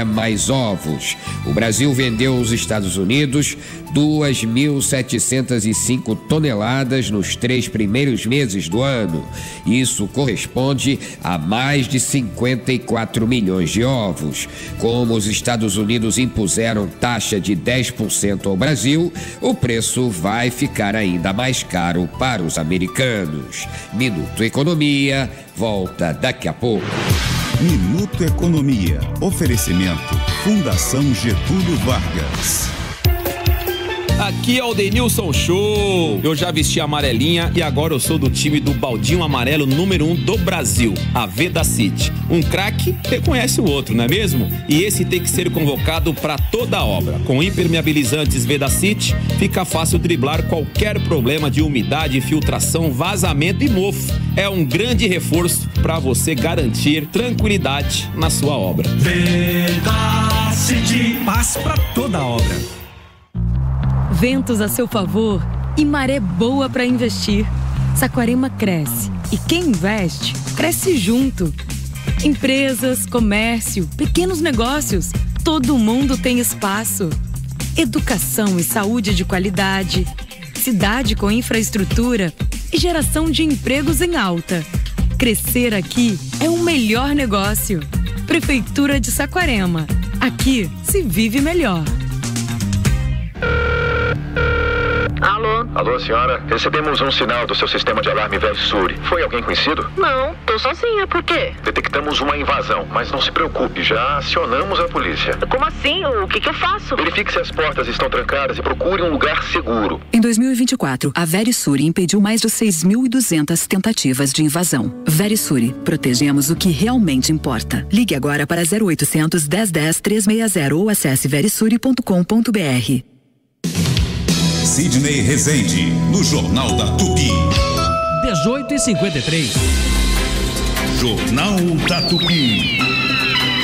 Speaker 20: mais ovos. O Brasil vendeu aos Estados Unidos 2.705 toneladas nos 3 primeiros meses do ano. Isso corresponde a mais de 54 milhões de ovos. Como os Estados Unidos impuseram taxa de 10% ao Brasil, o preço vai ficar ainda mais caro para os americanos. Minuto Economia, volta daqui a pouco.
Speaker 18: Minuto Economia. Oferecimento Fundação Getúlio Vargas.
Speaker 29: Aqui é o Denilson Show. Eu já vesti a amarelinha e agora eu sou do time do baldinho amarelo número 1 do Brasil, a Vedacity. Um craque reconhece o outro, não é mesmo? E esse tem que ser convocado para toda a obra. Com impermeabilizantes Vedacity, fica fácil driblar qualquer problema de umidade, filtração, vazamento e mofo. É um grande reforço para você garantir tranquilidade na sua obra.
Speaker 30: Vedacity, paz para toda a obra.
Speaker 1: Ventos a seu favor
Speaker 16: e maré boa para investir. Saquarema cresce e quem investe, cresce junto. Empresas, comércio, pequenos negócios, todo mundo tem espaço. Educação e saúde de qualidade, cidade com infraestrutura e geração de empregos em alta. Crescer aqui é o melhor negócio. Prefeitura de Saquarema. Aqui se vive melhor.
Speaker 21: Alô? Alô, senhora. Recebemos um sinal do seu sistema de alarme Verisuri. Foi alguém conhecido?
Speaker 22: Não, tô sozinha. Por quê?
Speaker 21: Detectamos uma invasão, mas não se preocupe, já acionamos a polícia.
Speaker 22: Como assim? O que eu faço?
Speaker 21: Verifique se as portas estão trancadas e procure um lugar seguro.
Speaker 23: Em 2024, a Verisuri impediu mais de 6.200 tentativas de invasão. Verisuri, protegemos o que realmente importa. Ligue agora para 0800 1010 360 ou acesse verisuri.com.br.
Speaker 18: Sidney Rezende, no Jornal da Tupi.
Speaker 2: 18h53.
Speaker 18: Jornal da Tupi.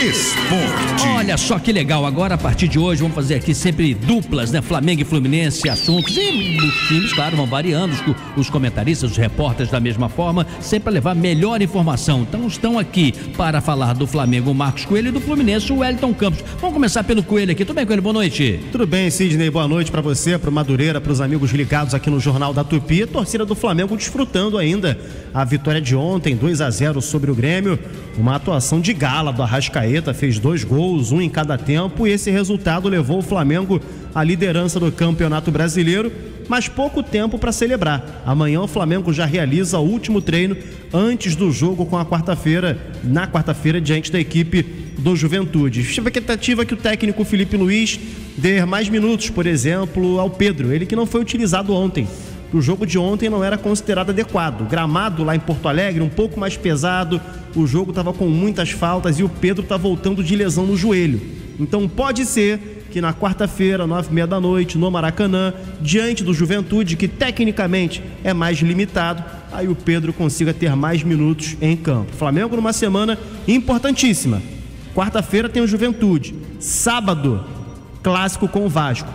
Speaker 18: Esporte.
Speaker 2: Olha só que legal, agora a partir de hoje vamos fazer aqui sempre duplas, né? Flamengo e Fluminense, assuntos, e os times, claro, vão variando, os comentaristas, os repórteres da mesma forma, sempre para levar melhor informação. Então estão aqui para falar do Flamengo o Marcos Coelho e do Fluminense o Wellington Campos. Vamos começar pelo Coelho aqui. Tudo bem, Coelho? Boa noite.
Speaker 24: Tudo bem, Sidney, boa noite para você, para o Madureira, para os amigos ligados aqui no Jornal da Tupi. A torcida do Flamengo desfrutando ainda a vitória de ontem, 2-0 sobre o Grêmio, uma atuação de gala do Arrascaeta, fez 2 gols, um em cada tempo, e esse resultado levou o Flamengo à liderança do Campeonato Brasileiro, mas pouco tempo para celebrar. Amanhã o Flamengo já realiza o último treino antes do jogo na quarta-feira, diante da equipe do Juventude. Expectativa que o técnico Felipe Luiz dê mais minutos, por exemplo, ao Pedro, ele que não foi utilizado ontem. O jogo de ontem não era considerado adequado. O gramado lá em Porto Alegre um pouco mais pesado, o jogo estava com muitas faltas e o Pedro está voltando de lesão no joelho. Então pode ser que na quarta-feira, 9h30 da noite, no Maracanã, diante do Juventude, que tecnicamente é mais limitado, aí o Pedro consiga ter mais minutos em campo. Flamengo numa semana importantíssima. Quarta-feira tem o Juventude. Sábado, clássico com o Vasco.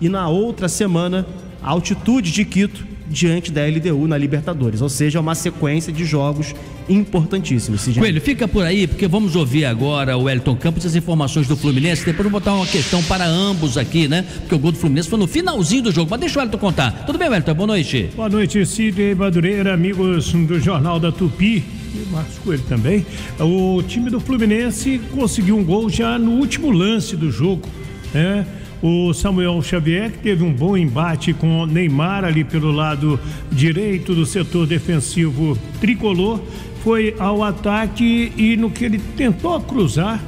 Speaker 24: E na outra semana, a altitude de Quito diante da LDU na Libertadores, ou seja, uma sequência de jogos importantíssimos.
Speaker 2: Coelho, fica por aí, porque vamos ouvir agora o Wellington Campos, as informações do Fluminense, depois vou botar uma questão para ambos aqui, né? Porque o gol do Fluminense foi no finalzinho do jogo, mas deixa o Wellington contar. Tudo bem, Wellington? Boa noite.
Speaker 25: Boa noite, Sidney Madureira, amigos do Jornal da Tupi, e Marcos Coelho também. O time do Fluminense conseguiu um gol já no último lance do jogo, né? O Samuel Xavier, que teve um bom embate com Neymar ali pelo lado direito do setor defensivo tricolor, foi ao ataque e no que ele tentou cruzar,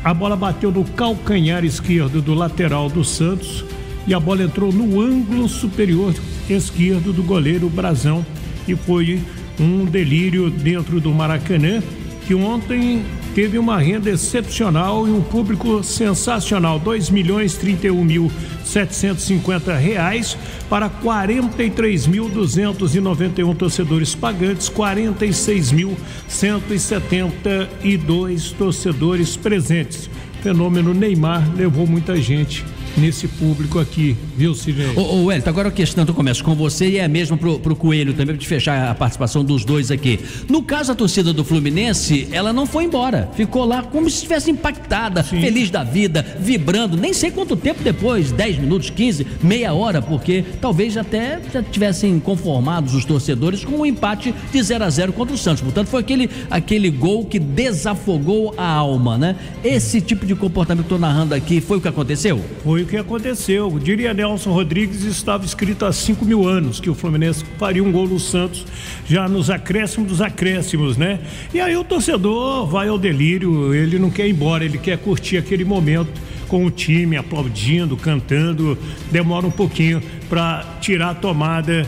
Speaker 25: a bola bateu no calcanhar esquerdo do lateral do Santos e a bola entrou no ângulo superior esquerdo do goleiro Brazão, e foi um delírio dentro do Maracanã, que ontem teve uma renda excepcional e um público sensacional, R$2.031.750 para 43.291 torcedores pagantes, 46.172 torcedores presentes. O fenômeno Neymar levou muita gente nesse público aqui, viu, Sidney?
Speaker 2: Ô Wellington, agora a questão eu começo com você e é mesmo pro Coelho também, pra te fechar a participação dos dois aqui. No caso, a torcida do Fluminense, ela não foi embora, ficou lá como se estivesse impactada, sim, feliz da vida, vibrando, nem sei quanto tempo depois, 10 minutos, 15, meia hora, porque talvez até já tivessem conformados os torcedores com um empate de 0-0 contra o Santos. Portanto, foi aquele gol que desafogou a alma, né? Esse tipo de comportamento que eu tô narrando aqui, foi o que aconteceu?
Speaker 25: Foi o que aconteceu. Diria Nelson Rodrigues, estava escrito há 5.000 anos que o Fluminense faria um gol no Santos já nos acréscimos dos acréscimos, né? E aí o torcedor vai ao delírio, ele não quer ir embora, ele quer curtir aquele momento com o time aplaudindo, cantando, demora um pouquinho para tirar a tomada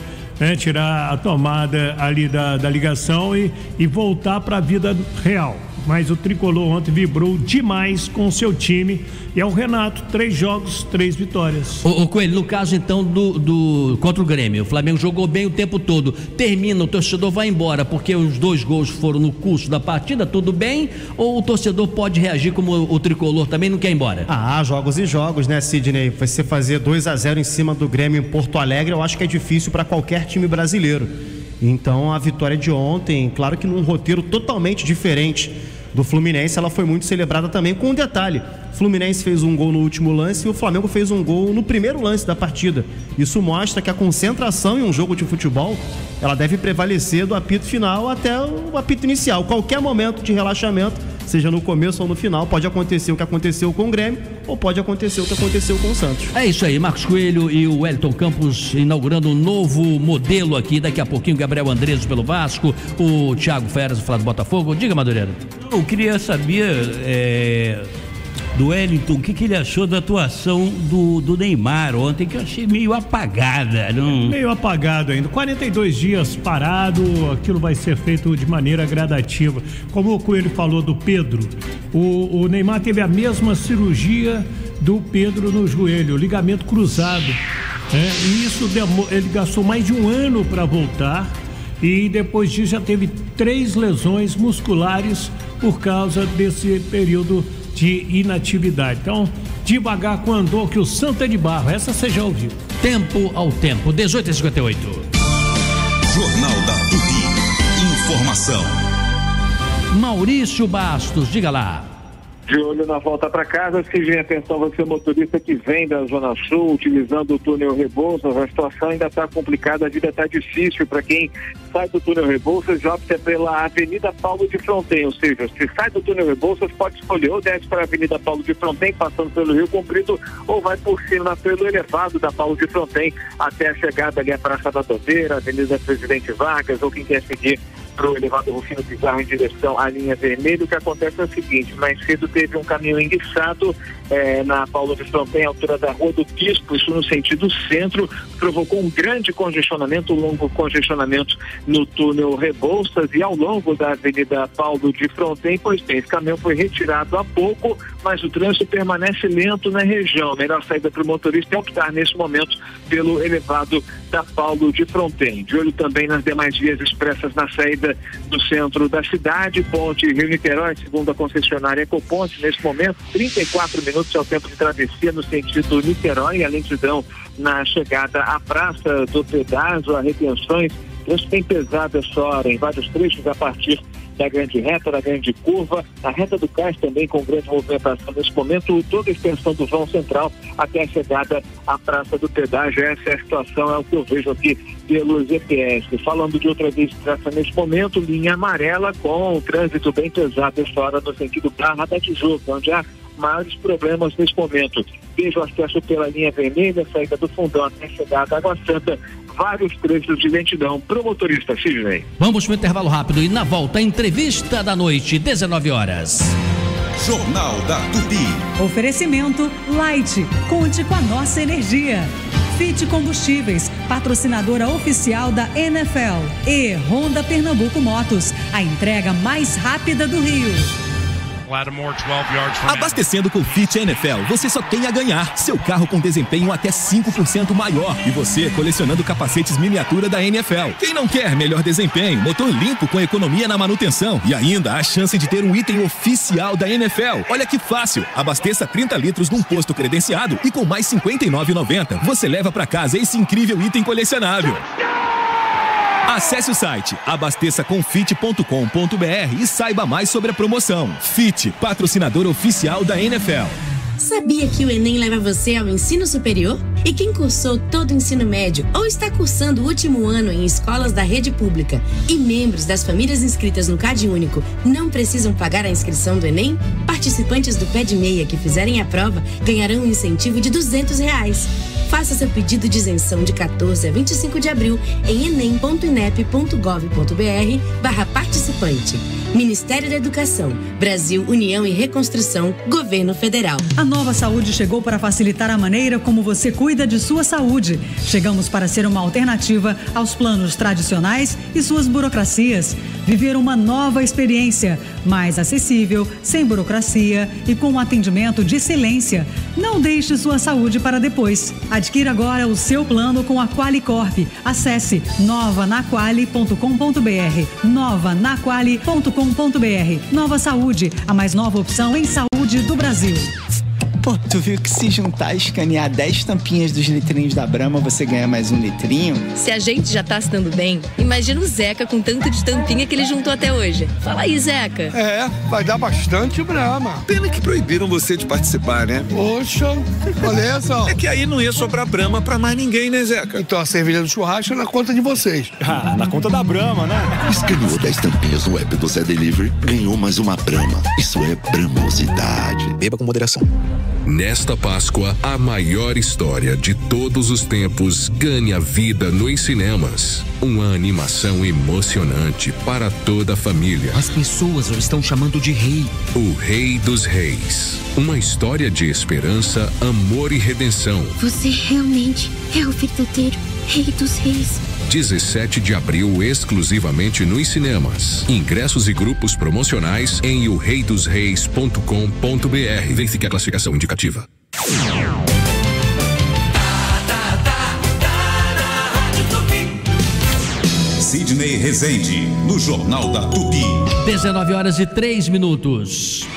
Speaker 25: tirar a tomada ali da ligação e voltar para a vida real. Mas o Tricolor ontem vibrou demais com o seu time. E é o Renato, 3 jogos, 3 vitórias.
Speaker 2: Ô Coelho, no caso então do contra o Grêmio, o Flamengo jogou bem o tempo todo. Termina, o torcedor vai embora porque os 2 gols foram no curso da partida, tudo bem? Ou o torcedor pode reagir como o Tricolor também não quer ir embora?
Speaker 24: Jogos e jogos, né, Sidney? Você fazer 2-0 em cima do Grêmio em Porto Alegre, eu acho que é difícil para qualquer time brasileiro. Então a vitória de ontem, claro que num roteiro totalmente diferente do Fluminense, ela foi muito celebrada também com um detalhe: o Fluminense fez um gol no último lance e o Flamengo fez um gol no primeiro lance da partida. Isso mostra que a concentração em um jogo de futebol, ela deve prevalecer do apito final até o apito inicial. Qualquer momento de relaxamento, seja no começo ou no final, pode acontecer o que aconteceu com o Grêmio ou pode acontecer o que aconteceu com o Santos.
Speaker 2: É isso aí, Marcos Coelho e o Wellington Campos inaugurando um novo modelo aqui. Daqui a pouquinho, Gabriel Andreso pelo Vasco, o Thiago Feras do Botafogo. Diga, Madureira.
Speaker 19: Eu queria saber do Wellington o que ele achou da atuação do Neymar ontem, que eu achei meio apagada.
Speaker 25: Meio apagado ainda. 42 dias parado, aquilo vai ser feito de maneira gradativa. Como o Coelho falou do Pedro, o Neymar teve a mesma cirurgia do Pedro no joelho, ligamento cruzado. E isso ele gastou mais de 1 ano para voltar. E depois disso já teve 3 lesões musculares por causa desse período de inatividade. Então, devagar com andou que o santo é de barro. Essa você já ouviu.
Speaker 2: Tempo ao tempo, 18h58.
Speaker 18: Jornal da Tupi. Informação.
Speaker 2: Maurício Bastos, diga lá.
Speaker 4: De olho na volta para casa, Sidney, atenção você motorista que vem da Zona Sul utilizando o túnel Rebouças, a situação ainda está complicada, a vida está difícil para quem sai do túnel Rebouças e opta pela Avenida Paulo de Fronten, ou seja, se sai do túnel Rebouças pode escolher ou desce para a Avenida Paulo de Fronten, passando pelo Rio Comprido, ou vai por cima pelo elevado da Paulo de Fronten até a chegada ali à Praça da Todeira, Avenida Presidente Vargas, ou quem quer seguir para o elevado Rufino Pizarro em direção à linha vermelha. O que acontece é o seguinte: mais cedo teve um caminhão enguiçado na Paulo de Fronten, à altura da Rua do Bispo, isso no sentido centro, provocou um grande congestionamento, um longo congestionamento no túnel Rebouças e ao longo da Avenida Paulo de Fronten. Pois bem, esse caminhão foi retirado há pouco, mas o trânsito permanece lento na região. A melhor saída para o motorista é optar nesse momento pelo elevado da Paulo de Fronten. De olho também nas demais vias expressas na saída do centro da cidade, Ponte Rio-Niterói, segundo a concessionária Ecoponte, nesse momento 34 minutos é o tempo de travessia no sentido Niterói, a lentidão na chegada à Praça do Pedágio, a retenções, trânsito bem pesado essa hora, em vários trechos a partir da grande reta, da grande curva, a reta do Cais também com grande movimentação nesse momento, toda a extensão do vão central até a chegada à Praça do Pedágio. Essa é a situação, é o que eu vejo aqui pelo GPS. Falando de outra via expressa nesse momento, linha amarela com o trânsito bem pesado essa hora no sentido Barra da Tijuca, onde há maiores problemas nesse momento. Vejo o acesso pela linha vermelha, saída do Fundão até a chegada à Água Santa, vários trechos de lentidão para o motorista, Sidney.
Speaker 2: Vamos para o intervalo rápido e na volta, entrevista da noite, 19 horas.
Speaker 18: Jornal da Tupi.
Speaker 1: Oferecimento Light. Conte com a nossa energia. Fit Combustíveis, patrocinadora oficial da NFL. E Honda Pernambuco Motos, a entrega mais rápida do Rio.
Speaker 5: Abastecendo com Fit NFL, você só tem a ganhar. Seu carro com desempenho até 5% maior. E você colecionando capacetes miniatura da NFL. Quem não quer melhor desempenho, motor limpo com economia na manutenção e ainda a chance de ter um item oficial da NFL. Olha que fácil. Abasteça 30 litros num posto credenciado e com mais R$ 59,90 você leva para casa esse incrível item colecionável. Acesse o site abasteçacomfit.com.br e saiba mais sobre a promoção. Fit, patrocinador oficial da NFL.
Speaker 6: Sabia que o Enem leva você ao ensino superior? E quem cursou todo o ensino médio ou está cursando o último ano em escolas da rede pública e membros das famílias inscritas no CadÚnico não precisam pagar a inscrição do Enem? Participantes do Pé de Meia que fizerem a prova ganharão um incentivo de R$200. Faça seu pedido de isenção de 14 a 25 de abril em enem.inep.gov.br/participante. Ministério da Educação, Brasil, União e Reconstrução, Governo Federal.
Speaker 1: A Nova Saúde chegou para facilitar a maneira como você cuida de sua saúde. Chegamos para ser uma alternativa aos planos tradicionais e suas burocracias. Viver uma nova experiência, mais acessível, sem burocracia e com um atendimento de excelência. Não deixe sua saúde para depois. Adquira agora o seu plano com a Qualicorp. Acesse novanaquali.com.br. novanaquali.com.br. Nova Saúde, a mais nova opção em saúde do Brasil.
Speaker 3: Pô, tu viu que se juntar e escanear 10 tampinhas dos litrinhos da Brahma, você ganha mais um litrinho?
Speaker 16: Se a gente já tá se dando bem, imagina o Zeca com tanto de tampinha que ele juntou até hoje. Fala aí, Zeca.
Speaker 7: É, vai dar bastante Brahma.
Speaker 8: Pena que proibiram você de participar, né?
Speaker 7: Poxa, olha só.
Speaker 8: É que aí não ia sobrar Brahma pra mais ninguém, né, Zeca?
Speaker 7: Então a cerveja do churrasco é na conta de vocês.
Speaker 8: Ah, na conta da Brahma, né?
Speaker 9: Escaneou 10 tampinhas no app do Zé Delivery, ganhou mais uma Brahma. Isso é bramosidade.
Speaker 8: Beba com moderação.
Speaker 13: Nesta Páscoa, a maior história de todos os tempos ganha vida nos cinemas. Uma animação emocionante para toda a família.
Speaker 14: As pessoas o estão chamando de rei.
Speaker 13: O Rei dos Reis. Uma história de esperança, amor e redenção.
Speaker 26: Você realmente é o verdadeiro Rei dos Reis.
Speaker 13: 17 de abril, exclusivamente nos cinemas. Ingressos e grupos promocionais em oreidosreis.com.br. Verifique a classificação indicativa.
Speaker 18: Sidney Rezende, no Jornal da Tupi.
Speaker 2: 19h03.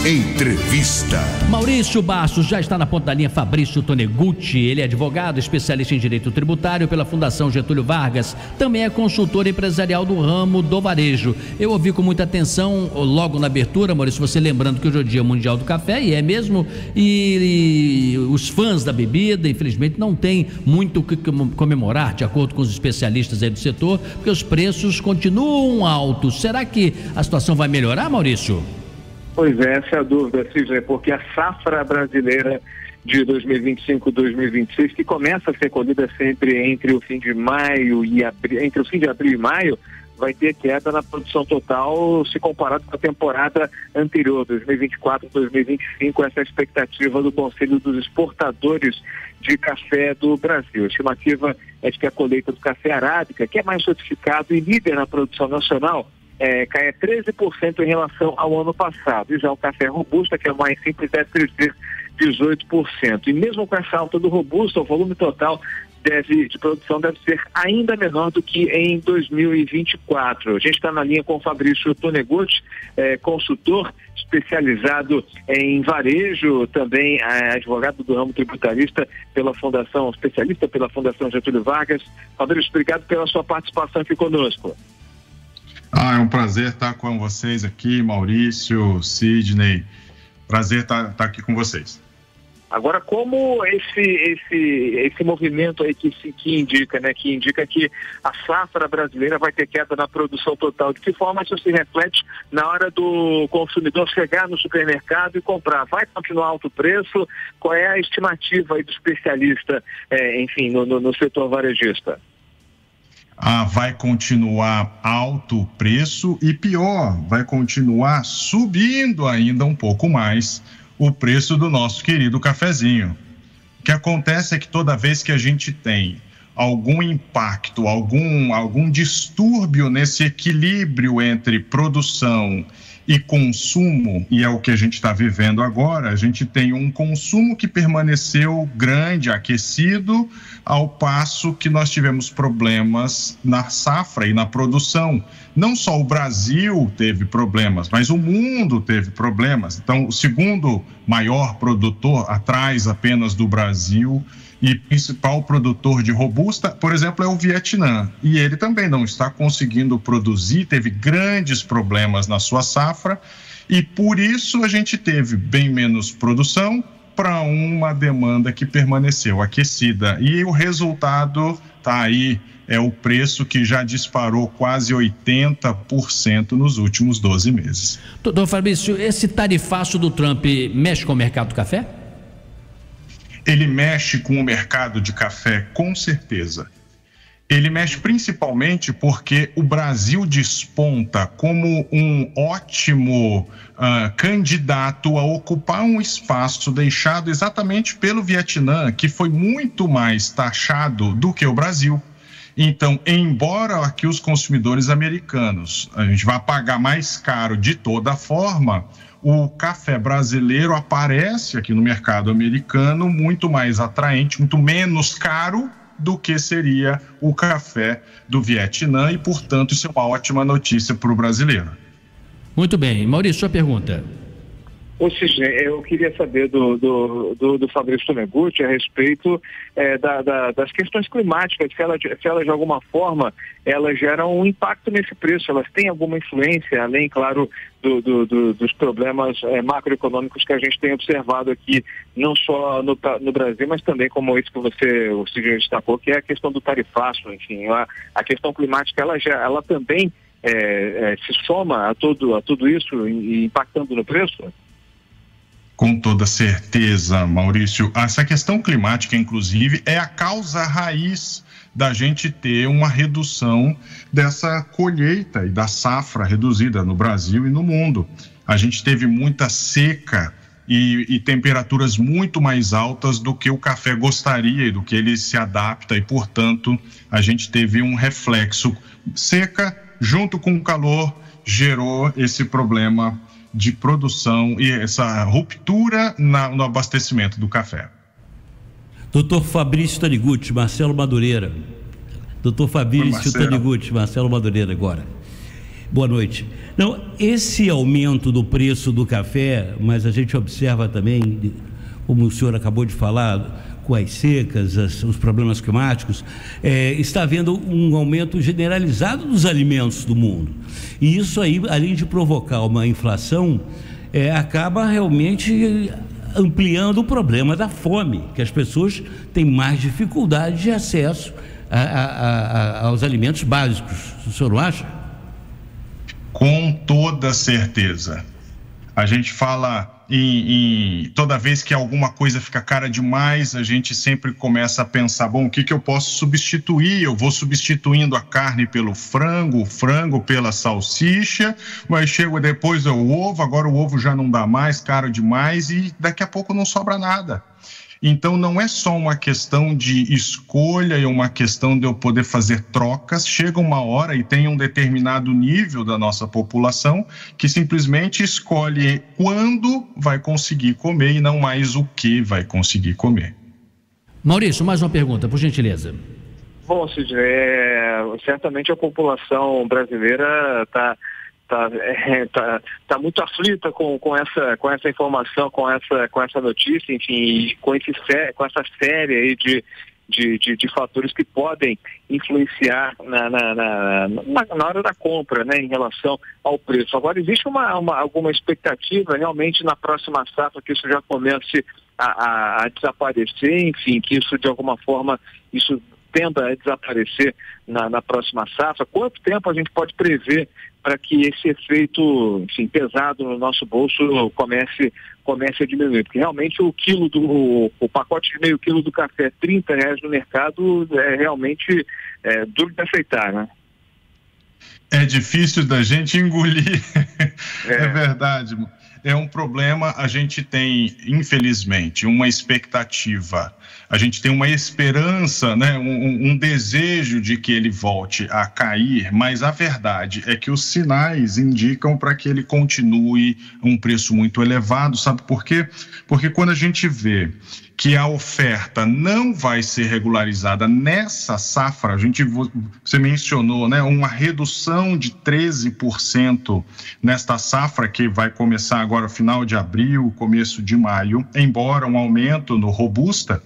Speaker 18: Entrevista.
Speaker 2: Maurício Bastos já está na ponta da linha. Fabrício Tonegutti, ele é advogado, especialista em direito tributário pela Fundação Getúlio Vargas, também é consultor empresarial do ramo do varejo. Eu ouvi com muita atenção logo na abertura, Maurício, você lembrando que hoje é o Dia Mundial do Café, e é mesmo, e os fãs da bebida, infelizmente, não tem muito o que comemorar, de acordo com os especialistas aí do setor, porque os preços continuam altos. Será que a situação vai melhorar, Maurício?
Speaker 4: Pois é, essa é a dúvida, Sidney, porque a safra brasileira de 2025-2026, que começa a ser colhida sempre entre o fim de maio e entre o fim de abril e maio, vai ter queda na produção total se comparado com a temporada anterior, 2024-2025, essa é a expectativa do Conselho dos Exportadores de Café do Brasil. A estimativa é de que a colheita do café arábica, que é mais sofistiado e líder na produção nacional, cai a 13% em relação ao ano passado. E já o café robusta, que é o mais simples, deve crescer 18%. E mesmo com essa alta do robusta, o volume total de produção deve ser ainda menor do que em 2024. A gente está na linha com o Fabrício Tonegutti, consultor especializado em varejo, também advogado do ramo tributarista especialista pela Fundação Getúlio Vargas. Fabrício, obrigado pela sua participação aqui conosco.
Speaker 27: É um prazer estar com vocês aqui, Maurício, Sidney, prazer estar aqui com vocês.
Speaker 4: Agora, como esse movimento aí que indica, né, que indica que a safra brasileira vai ter queda na produção total, de que forma isso se reflete na hora do consumidor chegar no supermercado e comprar? Vai continuar alto o preço? Qual é a estimativa aí do especialista, no setor varejista?
Speaker 27: Vai continuar alto o preço e pior, vai continuar subindo ainda um pouco mais o preço do nosso querido cafezinho. O que acontece é que toda vez que a gente tem algum impacto, algum distúrbio nesse equilíbrio entre produção e consumo, e é o que a gente está vivendo agora, a gente tem um consumo que permaneceu grande, aquecido, ao passo que nós tivemos problemas na safra e na produção. Não só o Brasil teve problemas, mas o mundo teve problemas. Então, o segundo maior produtor, atrás apenas do Brasil, e principal produtor de robusta, por exemplo, é o Vietnã. E ele também não está conseguindo produzir, teve grandes problemas na sua safra, e por isso a gente teve bem menos produção para uma demanda que permaneceu aquecida. E o resultado está aí, é o preço que já disparou quase 80% nos últimos 12 meses.
Speaker 2: Doutor Fabrício, esse tarifaço do Trump mexe com o mercado do café?
Speaker 27: Ele mexe com o mercado de café, com certeza. Ele mexe principalmente porque o Brasil desponta como um ótimo candidato a ocupar um espaço deixado exatamente pelo Vietnã, que foi muito mais taxado do que o Brasil. Então, embora aqui os consumidores americanos, a gente vai pagar mais caro de toda forma, o café brasileiro aparece aqui no mercado americano muito mais atraente, muito menos caro do que seria o café do Vietnã e, portanto, isso é uma ótima notícia para o brasileiro.
Speaker 2: Muito bem. Maurício, sua pergunta.
Speaker 4: Ou seja, eu queria saber do Fabrício Tonegutti a respeito das questões climáticas, se elas de alguma forma elas geram um impacto nesse preço, elas têm alguma influência, além, claro, dos problemas macroeconômicos que a gente tem observado aqui, não só no Brasil, mas também como isso que o Sidney destacou, que é a questão do tarifaço. Enfim, a questão climática ela também se soma a tudo isso, impactando no preço?
Speaker 27: Com toda certeza, Maurício. Essa questão climática, inclusive, é a causa raiz da gente ter uma redução dessa colheita e da safra reduzida no Brasil e no mundo. A gente teve muita seca e temperaturas muito mais altas do que o café gostaria e do que ele se adapta, e, portanto, a gente teve um reflexo. Seca, junto com o calor, gerou esse problema de produção e essa ruptura no abastecimento do café.
Speaker 19: Doutor Fabrício Tonegutti, Marcelo Madureira. Doutor Fabrício Tonegutti, Marcelo Madureira agora. Boa noite. Não, esse aumento do preço do café, mas a gente observa também, como o senhor acabou de falar, com as secas, os problemas climáticos, está havendo um aumento generalizado dos alimentos do mundo. E isso aí, além de provocar uma inflação, acaba realmente ampliando o problema da fome, que as pessoas têm mais dificuldade de acesso aos alimentos básicos. O senhor não acha?
Speaker 27: Com toda certeza. A gente fala toda vez que alguma coisa fica cara demais, a gente sempre começa a pensar, bom, o que eu posso substituir? Eu vou substituindo a carne pelo frango, o frango pela salsicha, mas chega depois o ovo, agora o ovo já não dá mais, caro demais, e daqui a pouco não sobra nada. Então, não é só uma questão de escolha e uma questão de eu poder fazer trocas. Chega uma hora e tem um determinado nível da nossa população que simplesmente escolhe quando vai conseguir comer e não mais o que vai conseguir comer.
Speaker 2: Maurício, mais uma pergunta, por gentileza.
Speaker 4: Bom, Sidney, certamente a população brasileira está muito aflita com essa informação, com essa notícia, enfim, com essa série aí de fatores que podem influenciar na hora da compra, né, em relação ao preço. Agora, existe alguma expectativa realmente na próxima safra que isso já comece a desaparecer, enfim, que isso de alguma forma tenda a desaparecer na próxima safra? Quanto tempo a gente pode prever para que esse efeito, enfim, pesado no nosso bolso comece a diminuir? Porque realmente o pacote de meio quilo do café, R$30 no mercado, é realmente duro de aceitar, né?
Speaker 27: É difícil da gente engolir, é verdade. É um problema, a gente tem, infelizmente, uma expectativa, a gente tem uma esperança, né, um desejo de que ele volte a cair, mas a verdade é que os sinais indicam para que ele continue um preço muito elevado, sabe por quê? Porque quando a gente vê que a oferta não vai ser regularizada nessa safra, você mencionou, né, uma redução de 13% nesta safra que vai começar agora no final de abril, começo de maio, embora um aumento no Robusta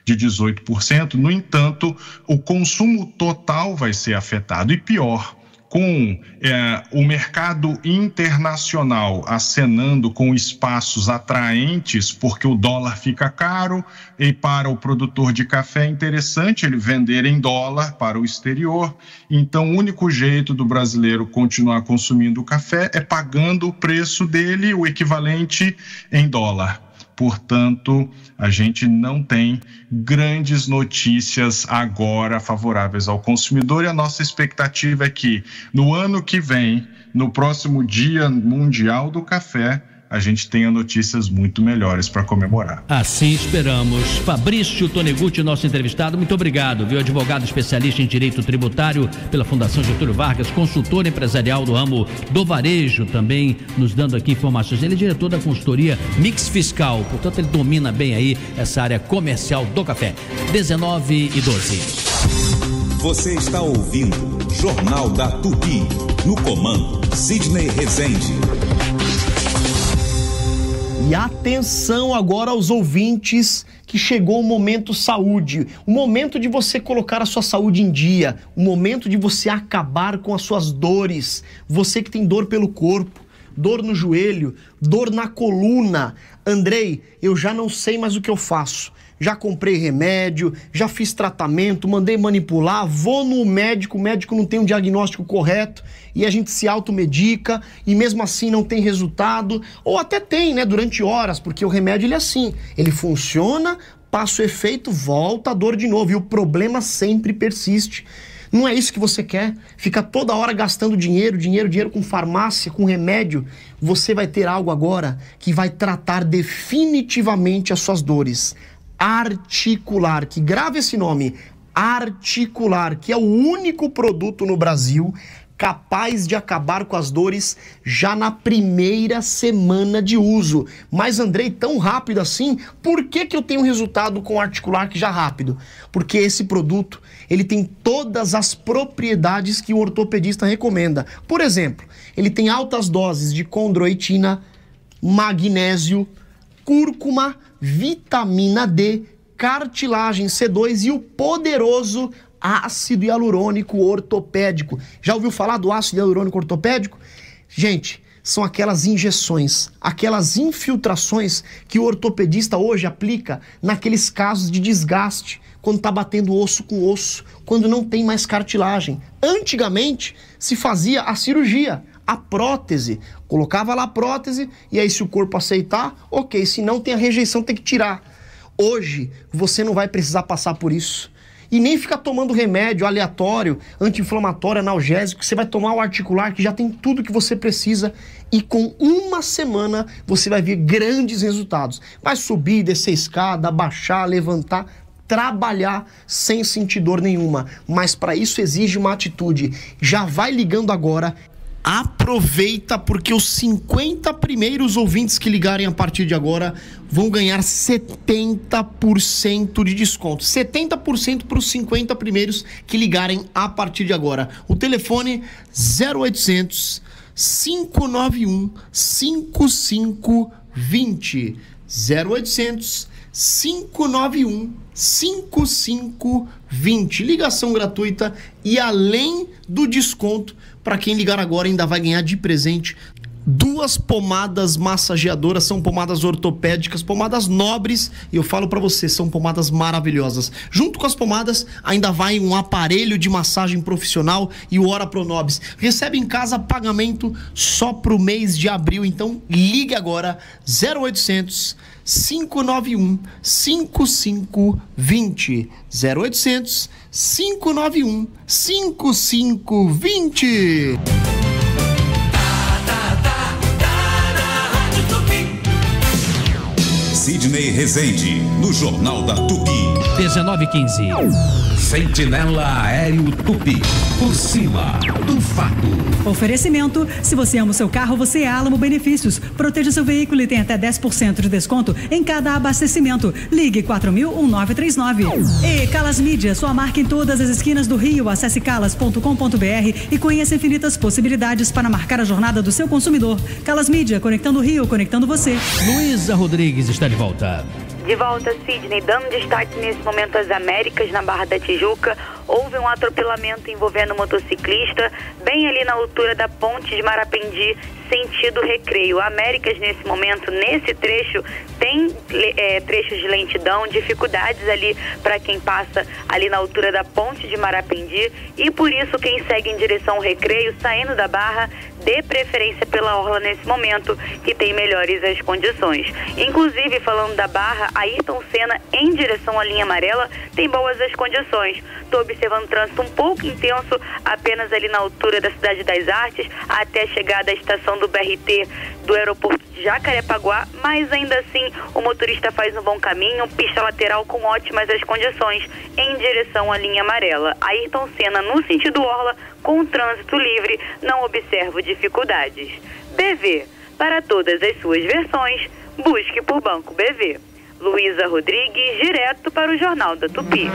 Speaker 27: de 18%, no entanto, o consumo total vai ser afetado, e pior, com o mercado internacional acenando com espaços atraentes, porque o dólar fica caro, e para o produtor de café é interessante ele vender em dólar para o exterior. Então, o único jeito do brasileiro continuar consumindo café é pagando o preço dele, o equivalente em dólar. Portanto, a gente não tem grandes notícias agora favoráveis ao consumidor e a nossa expectativa é que no ano que vem, no próximo Dia Mundial do Café, a gente tenha notícias muito melhores para comemorar.
Speaker 2: Assim esperamos. Fabrício Tonegutti, nosso entrevistado, muito obrigado, viu? Advogado especialista em direito tributário pela Fundação Getúlio Vargas, consultor empresarial do ramo do varejo, também nos dando aqui informações. Ele é diretor da consultoria Mix Fiscal, portanto ele domina bem aí essa área comercial do café. 19h12.
Speaker 18: Você está ouvindo Jornal da Tupi, no comando Sidney Rezende.
Speaker 10: E atenção agora aos ouvintes que chegou o momento saúde, o momento de você colocar a sua saúde em dia, o momento de você acabar com as suas dores. Você que tem dor pelo corpo, dor no joelho, dor na coluna. Andrei, eu já não sei mais o que eu faço. Já comprei remédio, já fiz tratamento, mandei manipular, vou no médico, o médico não tem um diagnóstico correto e a gente se automedica e mesmo assim não tem resultado, ou até tem, né, durante horas, porque o remédio ele é assim, ele funciona, passa o efeito, volta a dor de novo e o problema sempre persiste. Não é isso que você quer? Ficar toda hora gastando dinheiro com farmácia, com remédio. Você vai ter algo agora que vai tratar definitivamente as suas dores. Articular, que grave esse nome, Articular, que é o único produto no Brasil capaz de acabar com as dores já na primeira semana de uso. Mas, Andrei, tão rápido assim, por que eu tenho resultado com o Articular que já rápido? Porque esse produto, ele tem todas as propriedades que o ortopedista recomenda. Por exemplo, ele tem altas doses de condroitina, magnésio, cúrcuma, vitamina D, cartilagem C2 e o poderoso ácido hialurônico ortopédico. Já ouviu falar do ácido hialurônico ortopédico? Gente, são aquelas injeções, aquelas infiltrações que o ortopedista hoje aplica naqueles casos de desgaste, quando está batendo osso com osso, quando não tem mais cartilagem. Antigamente se fazia a cirurgia, a prótese, colocava lá a prótese e aí se o corpo aceitar, ok, se não tem a rejeição, tem que tirar. Hoje você não vai precisar passar por isso e nem ficar tomando remédio aleatório, anti-inflamatório, analgésico. Você vai tomar o Articular que já tem tudo que você precisa e com uma semana você vai ver grandes resultados. Vai subir, descer escada, baixar, levantar, trabalhar sem sentir dor nenhuma, mas para isso exige uma atitude. Já vai ligando agora. Aproveita porque os 50 primeiros ouvintes que ligarem a partir de agora vão ganhar 70% de desconto. 70% para os 50 primeiros que ligarem a partir de agora. O telefone 0800 591 5520. 0800 591 5520. Ligação gratuita e além do desconto, para quem ligar agora ainda vai ganhar de presente 2 pomadas massageadoras, são pomadas ortopédicas, pomadas nobres, e eu falo para você, são pomadas maravilhosas. Junto com as pomadas ainda vai um aparelho de massagem profissional e o Ora Pronobis. Recebe em casa pagamento só pro mês de abril, então ligue agora 0800 591 5520. 0800 591 5520.
Speaker 18: Sidney Rezende, no Jornal da Tupi.
Speaker 2: 19h15.
Speaker 18: Sentinela Aéreo Tupi, por cima do fato.
Speaker 1: Oferecimento: se você ama o seu carro, você é Alamo Benefícios. Proteja seu veículo e tem até 10% de desconto em cada abastecimento. Ligue 4000-1939. E Calas Mídia, sua marca em todas as esquinas do Rio. Acesse calas.com.br e conheça infinitas possibilidades para marcar a jornada do seu consumidor. Calas Mídia, conectando o Rio, conectando você.
Speaker 2: Luísa Rodrigues está de volta.
Speaker 11: De volta, Sidney, dando destaque nesse momento às Américas, na Barra da Tijuca. houve um atropelamento envolvendo um motociclista, bem ali na altura da ponte de Marapendi, sentido Recreio. Américas, nesse momento, nesse trecho, tem trechos de lentidão, dificuldades ali para quem passa ali na altura da ponte de Marapendi, e por isso quem segue em direção ao Recreio, saindo da Barra, dê preferência pela orla nesse momento, que tem melhores as condições. Inclusive, falando da Barra, Ayrton Senna em direção à linha amarela tem boas as condições. Estou observando trânsito um pouco intenso apenas ali na altura da Cidade das Artes, até a chegada à estação do BRT do aeroporto de Jacarepaguá, mas ainda assim o motorista faz um bom caminho, pista lateral com ótimas as condições em direção à linha amarela. Ayrton Senna no sentido orla, com trânsito livre, não observo dificuldades. BV, para todas as suas versões, busque por Banco BV. Luísa Rodrigues, direto para o Jornal da Tupi.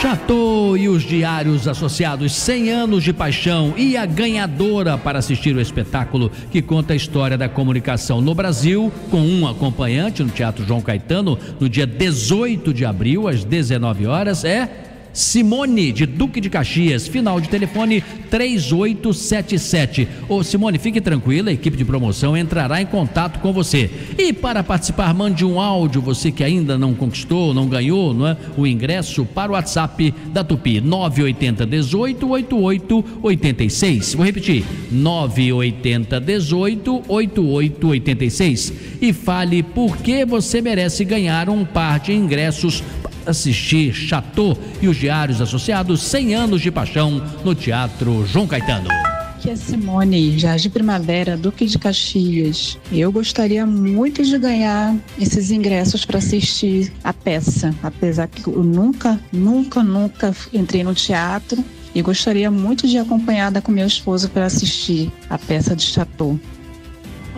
Speaker 2: Chateau e os Diários Associados, 100 anos de paixão, e a ganhadora para assistir o espetáculo que conta a história da comunicação no Brasil, com um acompanhante no Teatro João Caetano, no dia 18 de abril, às 19 horas, é Simone, de Duque de Caxias, final de telefone 3877. Ô Simone, fique tranquila, a equipe de promoção entrará em contato com você. E para participar, mande um áudio, você que ainda não conquistou, não ganhou, não é? O ingresso para o WhatsApp da Tupi, 980 18 88 86. Vou repetir, 980 18 88 86. E fale por que você merece ganhar um par de ingressos assistir Chateau e os Diários Associados, 100 anos de paixão no Teatro João Caetano.
Speaker 12: Aqui é Simone, Jardim Primavera, Duque de Caxias. Eu gostaria muito de ganhar esses ingressos para assistir a peça, apesar que eu nunca entrei no teatro, e gostaria muito de ir acompanhada com meu esposo para assistir a peça de Chateau.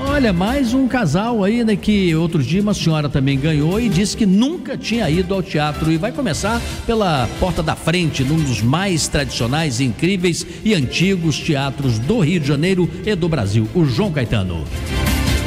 Speaker 2: Olha, mais um casal aí, né, que outro dia uma senhora também ganhou e disse que nunca tinha ido ao teatro, e vai começar pela porta da frente, num dos mais tradicionais, incríveis e antigos teatros do Rio de Janeiro e do Brasil, o João Caetano.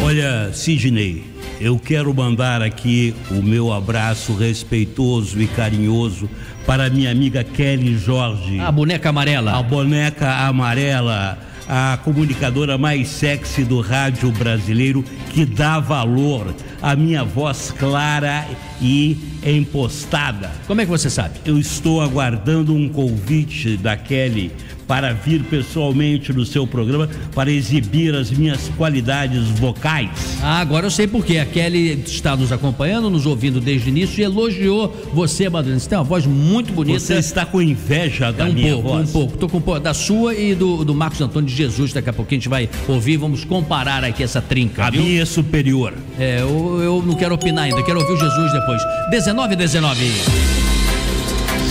Speaker 19: Olha, Sidney, eu quero mandar aqui o meu abraço respeitoso e carinhoso para minha amiga Kelly Jorge.
Speaker 2: A boneca amarela.
Speaker 19: A boneca amarela. A comunicadora mais sexy do rádio brasileiro, que dá valor à minha voz clara e impostada.
Speaker 2: Como é que você sabe?
Speaker 19: Eu estou aguardando um convite da Kelly para vir pessoalmente no seu programa para exibir as minhas qualidades vocais.
Speaker 2: Ah, agora eu sei por quê. A Kelly está nos acompanhando, nos ouvindo desde o início, e elogiou você, Madalena. Você tem uma voz muito bonita.
Speaker 19: Você está com inveja da minha voz?
Speaker 2: Um pouco. Tô com da sua e do Marcos Antônio de Jesus. Daqui a pouquinho a gente vai ouvir, vamos comparar aqui essa trinca.
Speaker 19: A minha é superior.
Speaker 2: Eu não quero opinar ainda, quero ouvir o Jesus depois. 19.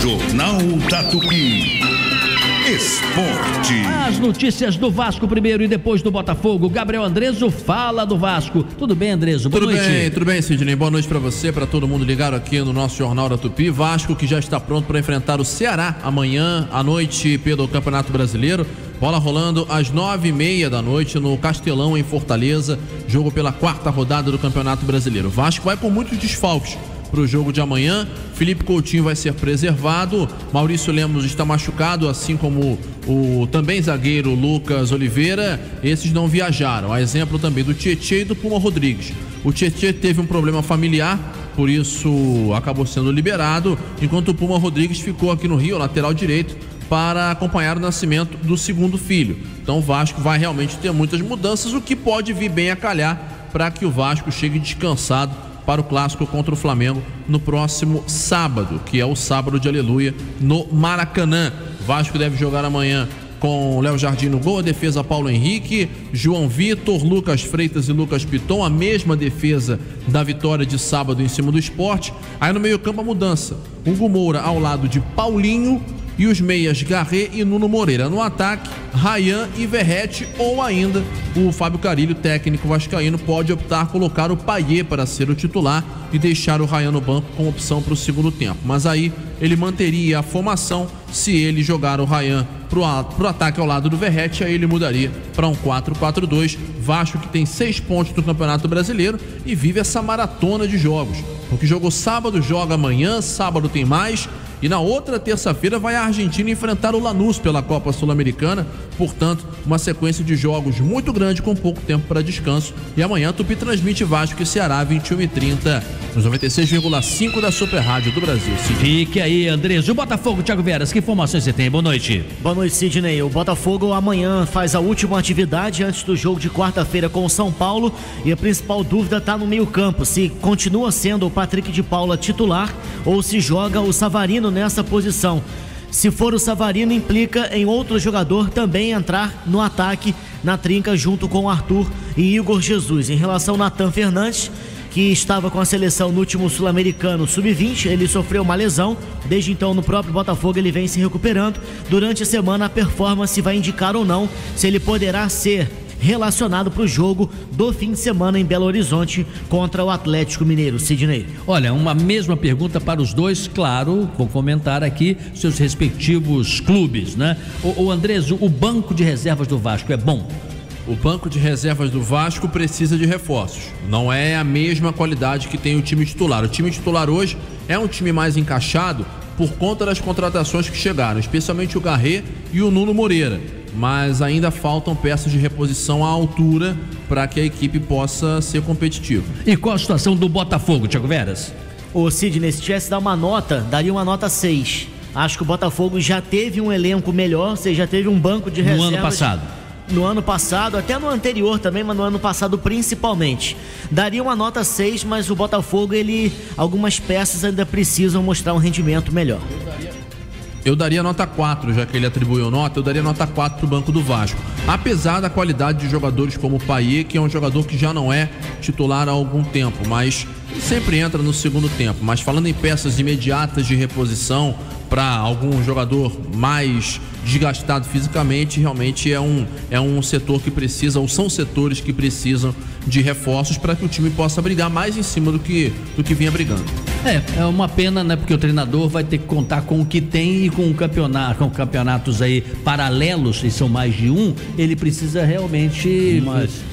Speaker 18: Jornal da Tupi. Esporte.
Speaker 2: As notícias do Vasco primeiro e depois do Botafogo. Gabriel Andreso fala do Vasco. Tudo bem, Andreso? Boa noite.
Speaker 15: Tudo bem, Sidney. Boa noite para você, para todo mundo ligado aqui no nosso Jornal da Tupi. Vasco que já está pronto para enfrentar o Ceará amanhã à noite pelo Campeonato Brasileiro. Bola rolando às 9h30 da noite no Castelão, em Fortaleza. Jogo pela 4ª rodada do Campeonato Brasileiro. O Vasco vai com muitos desfalques para o jogo de amanhã. Felipe Coutinho vai ser preservado, Maurício Lemos está machucado, assim como o também zagueiro Lucas Oliveira. Esses não viajaram, a exemplo também do Tietê e do Puma Rodrigues. O Tietê teve um problema familiar, por isso acabou sendo liberado, enquanto o Puma Rodrigues ficou aqui no Rio, lateral direito, para acompanhar o nascimento do segundo filho. Então o Vasco vai realmente ter muitas mudanças, o que pode vir bem a calhar para que o Vasco chegue descansado para o clássico contra o Flamengo no próximo sábado, que é o sábado de aleluia, no Maracanã. O Vasco deve jogar amanhã com Léo Jardim no gol, a defesa Paulo Henrique, João Vitor, Lucas Freitas e Lucas Piton, a mesma defesa da vitória de sábado em cima do Sport. Aí no meio-campo a mudança, Hugo Moura ao lado de Paulinho e os meias Garré e Nuno Moreira. No ataque, Ryan e Verrete, ou ainda o Fábio Carilho, técnico vascaíno, pode optar colocar o Payet para ser o titular e deixar o Ryan no banco como opção para o segundo tempo. Mas aí ele manteria a formação. Se ele jogar o Ryan pro ataque ao lado do Verrete, aí ele mudaria para um 4-4-2. Vasco que tem 6 pontos no Campeonato Brasileiro e vive essa maratona de jogos, O que jogou sábado joga amanhã, sábado tem mais. E na outra terça-feira vai a Argentina enfrentar o Lanús pela Copa Sul-Americana. Portanto, uma sequência de jogos muito grande com pouco tempo para descanso. E amanhã Tupi transmite Vasco e Ceará 21h30 nos 96,5 da Super Rádio do Brasil.
Speaker 2: Fique aí, Andrés. O Botafogo, Thiago Veras, que informações você tem? Boa noite.
Speaker 17: Boa noite, Sidney. O Botafogo amanhã faz a última atividade antes do jogo de quarta-feira com o São Paulo. E a principal dúvida está no meio-campo: se continua sendo o Patrick de Paula titular ou se joga o Savarino nessa posição. Se for o Savarino, implica em outro jogador também entrar no ataque na trinca junto com Arthur e Igor Jesus. Em relação ao Nathan Fernandes, que estava com a seleção no último Sul-Americano Sub-20, ele sofreu uma lesão. Desde então, no próprio Botafogo, ele vem se recuperando. Durante a semana, a performance vai indicar ou não se ele poderá ser relacionado para o jogo do fim de semana em Belo Horizonte contra o Atlético Mineiro. Sidney.
Speaker 2: Olha, uma mesma pergunta para os dois, claro, vou comentar aqui seus respectivos clubes, né? O Andrés, o banco de reservas do Vasco é bom?
Speaker 15: O banco de reservas do Vasco precisa de reforços. Não é a mesma qualidade que tem o time titular. O time titular hoje é um time mais encaixado por conta das contratações que chegaram, especialmente o Garré e o Nuno Moreira. Mas ainda faltam peças de reposição à altura para que a equipe possa ser competitiva.
Speaker 2: E qual a situação do Botafogo, Thiago Veras?
Speaker 17: Ô Sidney, se tivesse dar uma nota, daria uma nota 6. Acho que o Botafogo já teve um elenco melhor, ou seja, já teve um banco de reservas.
Speaker 2: No ano passado?
Speaker 17: No ano passado, até no anterior também, mas no ano passado principalmente. Daria uma nota 6, mas o Botafogo, algumas peças ainda precisam mostrar um rendimento melhor.
Speaker 15: Eu daria nota 4, já que ele atribuiu nota, eu daria nota 4 pro banco do Vasco. Apesar da qualidade de jogadores como o Payet, que é um jogador que já não é titular há algum tempo, mas sempre entra no segundo tempo. Mas falando em peças imediatas de reposição para algum jogador mais desgastado fisicamente, realmente é um setor que precisa, ou são setores que precisam de reforços para que o time possa brigar mais em cima do que vinha brigando.
Speaker 2: É uma pena, né? Porque o treinador vai ter que contar com o que tem e com campeonatos aí paralelos, e são mais de um, ele precisa realmente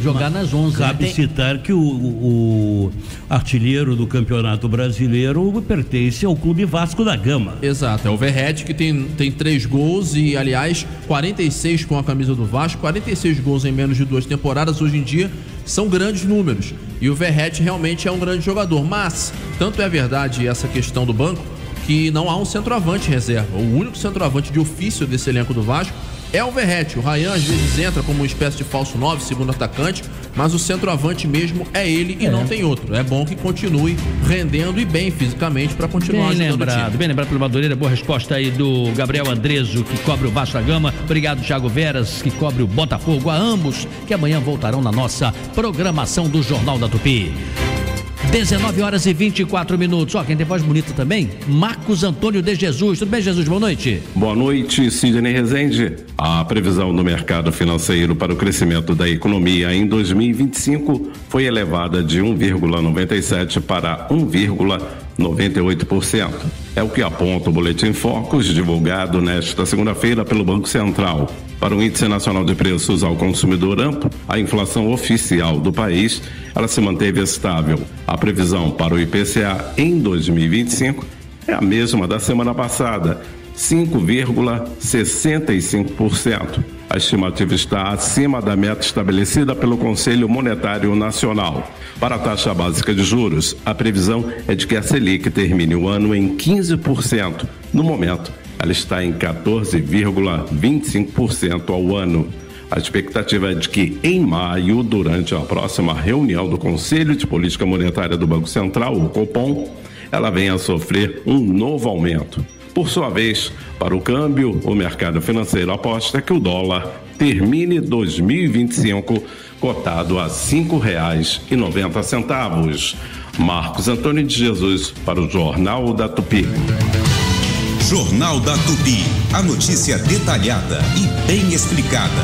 Speaker 2: jogar nas 11.
Speaker 19: Cabe citar que o artilheiro do Campeonato Brasileiro pertence ao Clube Vasco da Gama.
Speaker 15: Exato, é o Verratti, que tem 3 gols e, aliás, 46 com a camisa do Vasco, 46 gols em menos de 2 temporadas. Hoje em dia são grandes números e o Verratti realmente é um grande jogador, mas tanto é verdade essa questão do banco que não há um centroavante reserva. O único centroavante de ofício desse elenco do Vasco é o Verratti. O Ryan às vezes entra como uma espécie de falso 9, segundo atacante, mas o centroavante mesmo é ele e não tem outro. É bom que continue rendendo e bem fisicamente para continuar ajudando o time.
Speaker 2: Bem lembrado pelo Madureira. Boa resposta aí do Gabriel Andreso, que cobre o Vasco da Gama. Obrigado, Thiago Veras, que cobre o Botafogo. A ambos que amanhã voltarão na nossa programação do Jornal da Tupi. 19h24. Ó, quem tem voz bonita também, Marcos Antônio de Jesus. Tudo bem, Jesus? Boa noite.
Speaker 20: Boa noite, Sidney Rezende. A previsão do mercado financeiro para o crescimento da economia em 2025 foi elevada de 1,97% para 1,98%. É o que aponta o Boletim Focus, divulgado nesta segunda-feira pelo Banco Central. Para o Índice Nacional de Preços ao Consumidor Amplo, a inflação oficial do país, ela se manteve estável. A previsão para o IPCA em 2025 é a mesma da semana passada, 5,65%. A estimativa está acima da meta estabelecida pelo Conselho Monetário Nacional. Para a taxa básica de juros, a previsão é de que a Selic termine o ano em 15%. No momento, ela está em 14,25% ao ano. A expectativa é de que, em maio, durante a próxima reunião do Conselho de Política Monetária do Banco Central, o Copom, ela venha a sofrer um novo aumento. Por sua vez, para o câmbio, o mercado financeiro aposta que o dólar termine 2025 cotado a R$ 5,90. Marcos Antônio de Jesus para o Jornal da Tupi.
Speaker 18: Jornal da Tupi. A notícia detalhada e bem explicada.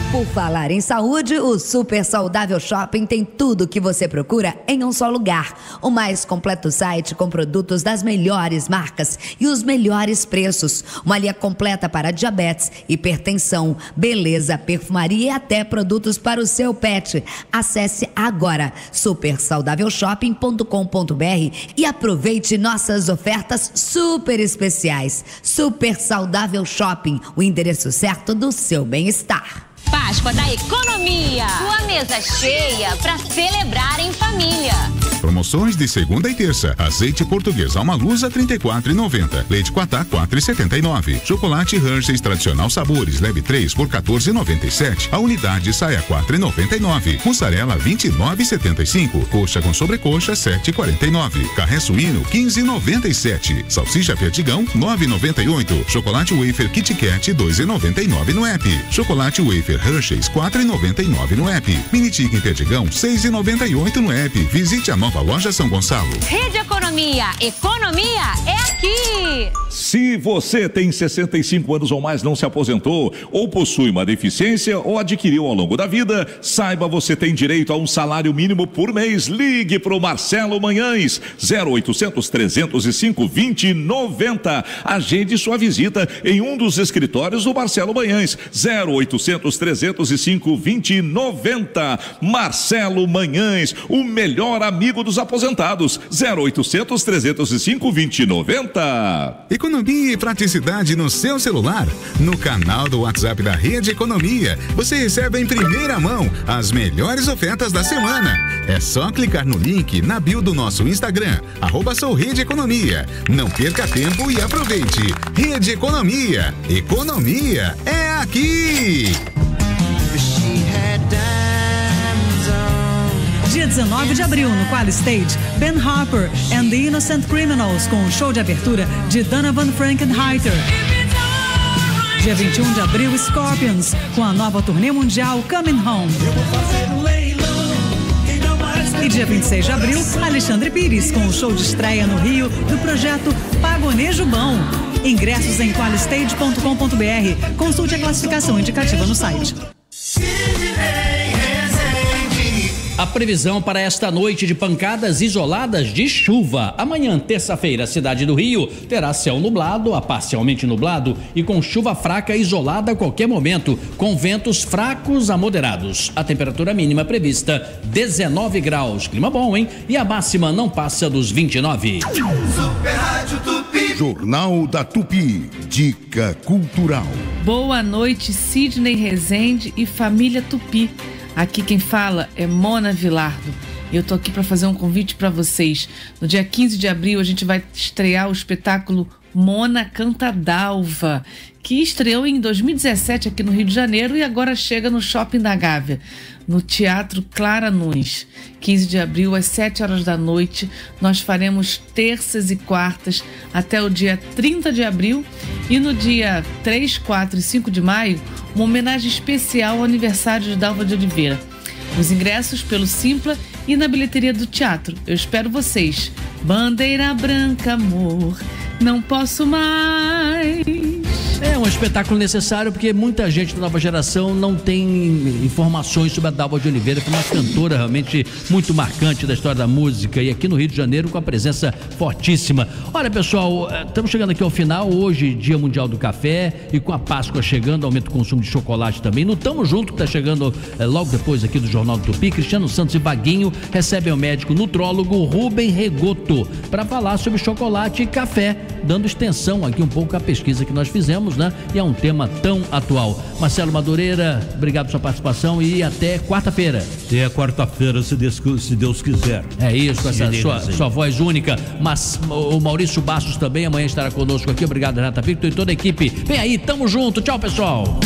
Speaker 5: Por falar em saúde, o Super Saudável Shopping tem tudo o que você procura em um só lugar. O mais completo site com produtos das melhores marcas e os melhores preços. Uma linha completa para diabetes, hipertensão, beleza, perfumaria e até produtos para o seu pet. Acesse agora supersaudávelshop.com.br e aproveite nossas ofertas super especiais. Super Saudável Shopping, o endereço certo do seu bem-estar.
Speaker 6: Páscoa da Economia. Sua mesa cheia para celebrar em família.
Speaker 21: Promoções de segunda e terça. Azeite português Alma Luz a R$ 34,90. Leite Quatá, R$ 4,79. Chocolate Hershey's tradicional sabores, leve 3 por R$ 14,97. A unidade sai a R$ 4,99. Mussarela, R$ 29,75. Coxa com sobrecoxa, R$ 7,49. Carré suíno, R$ 15,97. Salsicha Perdigão, R$ 9,98. Chocolate Wafer Kit Kat, R$ 2,99 no app. Chocolate Wafer Hershey's, R$ 4,99 no app. Mini Chicken Perdigão, R$ 6,98 no app. Visite a nova loja São Gonçalo.
Speaker 6: Rede Economia. Economia é aqui.
Speaker 22: Se você tem 65 anos ou mais, não se aposentou, ou possui uma deficiência ou adquiriu ao longo da vida, saiba, você tem direito a um salário mínimo por mês. Ligue para o Marcelo Manhães, 0800 305 2090. Agende sua visita em um dos escritórios do Marcelo Manhães, 0800 305 2090. Marcelo Manhães, o melhor amigo dos aposentados, 0800 305 2090.
Speaker 21: Economia e praticidade no seu celular. No canal do WhatsApp da Rede Economia, você recebe em primeira mão as melhores ofertas da semana. É só clicar no link na bio do nosso Instagram, @souRedeEconomia. Não perca tempo e aproveite. Rede Economia. Economia é aqui.
Speaker 1: Dia 19 de abril, no Qual Stage, Ben Harper and the Innocent Criminals, com o show de abertura de Donovan Frankenheiter. Dia 21 de abril, Scorpions, com a nova turnê mundial Coming Home. E dia 26 de abril, Alexandre Pires, com o show de estreia no Rio do projeto Pagonejo Bom. Ingressos em qualistage.com.br. Consulte a classificação indicativa no site.
Speaker 2: A previsão para esta noite de pancadas isoladas de chuva. Amanhã, terça-feira, a cidade do Rio terá céu nublado a parcialmente nublado e com chuva fraca isolada a qualquer momento, com ventos fracos a moderados. A temperatura mínima prevista 19 graus. Clima bom, hein? E a máxima não passa dos 29.
Speaker 9: Super Rádio Tupi. Jornal da Tupi. Dica cultural.
Speaker 23: Boa noite, Sidney Rezende e família Tupi. Aqui quem fala é Mona Vilardo. Eu tô aqui para fazer um convite para vocês. No dia 15 de abril a gente vai estrear o espetáculo Mona Canta Dalva, que estreou em 2017 aqui no Rio de Janeiro e agora chega no Shopping da Gávea, no Teatro Clara Nunes. 15 de abril, às 7 horas da noite, nós faremos terças e quartas até o dia 30 de abril e no dia 3, 4 e 5 de maio, uma homenagem especial ao aniversário de Dalva de Oliveira. Os ingressos pelo Simpla e na bilheteria do teatro. Eu espero vocês. Bandeira branca, amor, não posso mais.
Speaker 2: É um espetáculo necessário porque muita gente da nova geração não tem informações sobre a Dalva de Oliveira, que é uma cantora realmente muito marcante da história da música e aqui no Rio de Janeiro com a presença fortíssima. Olha, pessoal, estamos chegando aqui ao final, hoje Dia Mundial do Café e com a Páscoa chegando, aumenta o consumo de chocolate também. No Tamo Junto, que está chegando logo depois aqui do Jornal do Tupi, Cristiano Santos e Vaguinho recebem o médico nutrólogo Rubem Regoto para falar sobre chocolate e café, dando extensão aqui um pouco à pesquisa que nós fizemos, né? E é um tema tão atual. Marcelo Madureira, obrigado pela sua participação e até quarta-feira.
Speaker 19: Até quarta-feira, se Deus quiser.
Speaker 2: É isso, com essa sua voz única. Mas o Maurício Bastos também amanhã estará conosco aqui. Obrigado, Renata Victor e toda a equipe. Vem aí, tamo junto. Tchau, pessoal.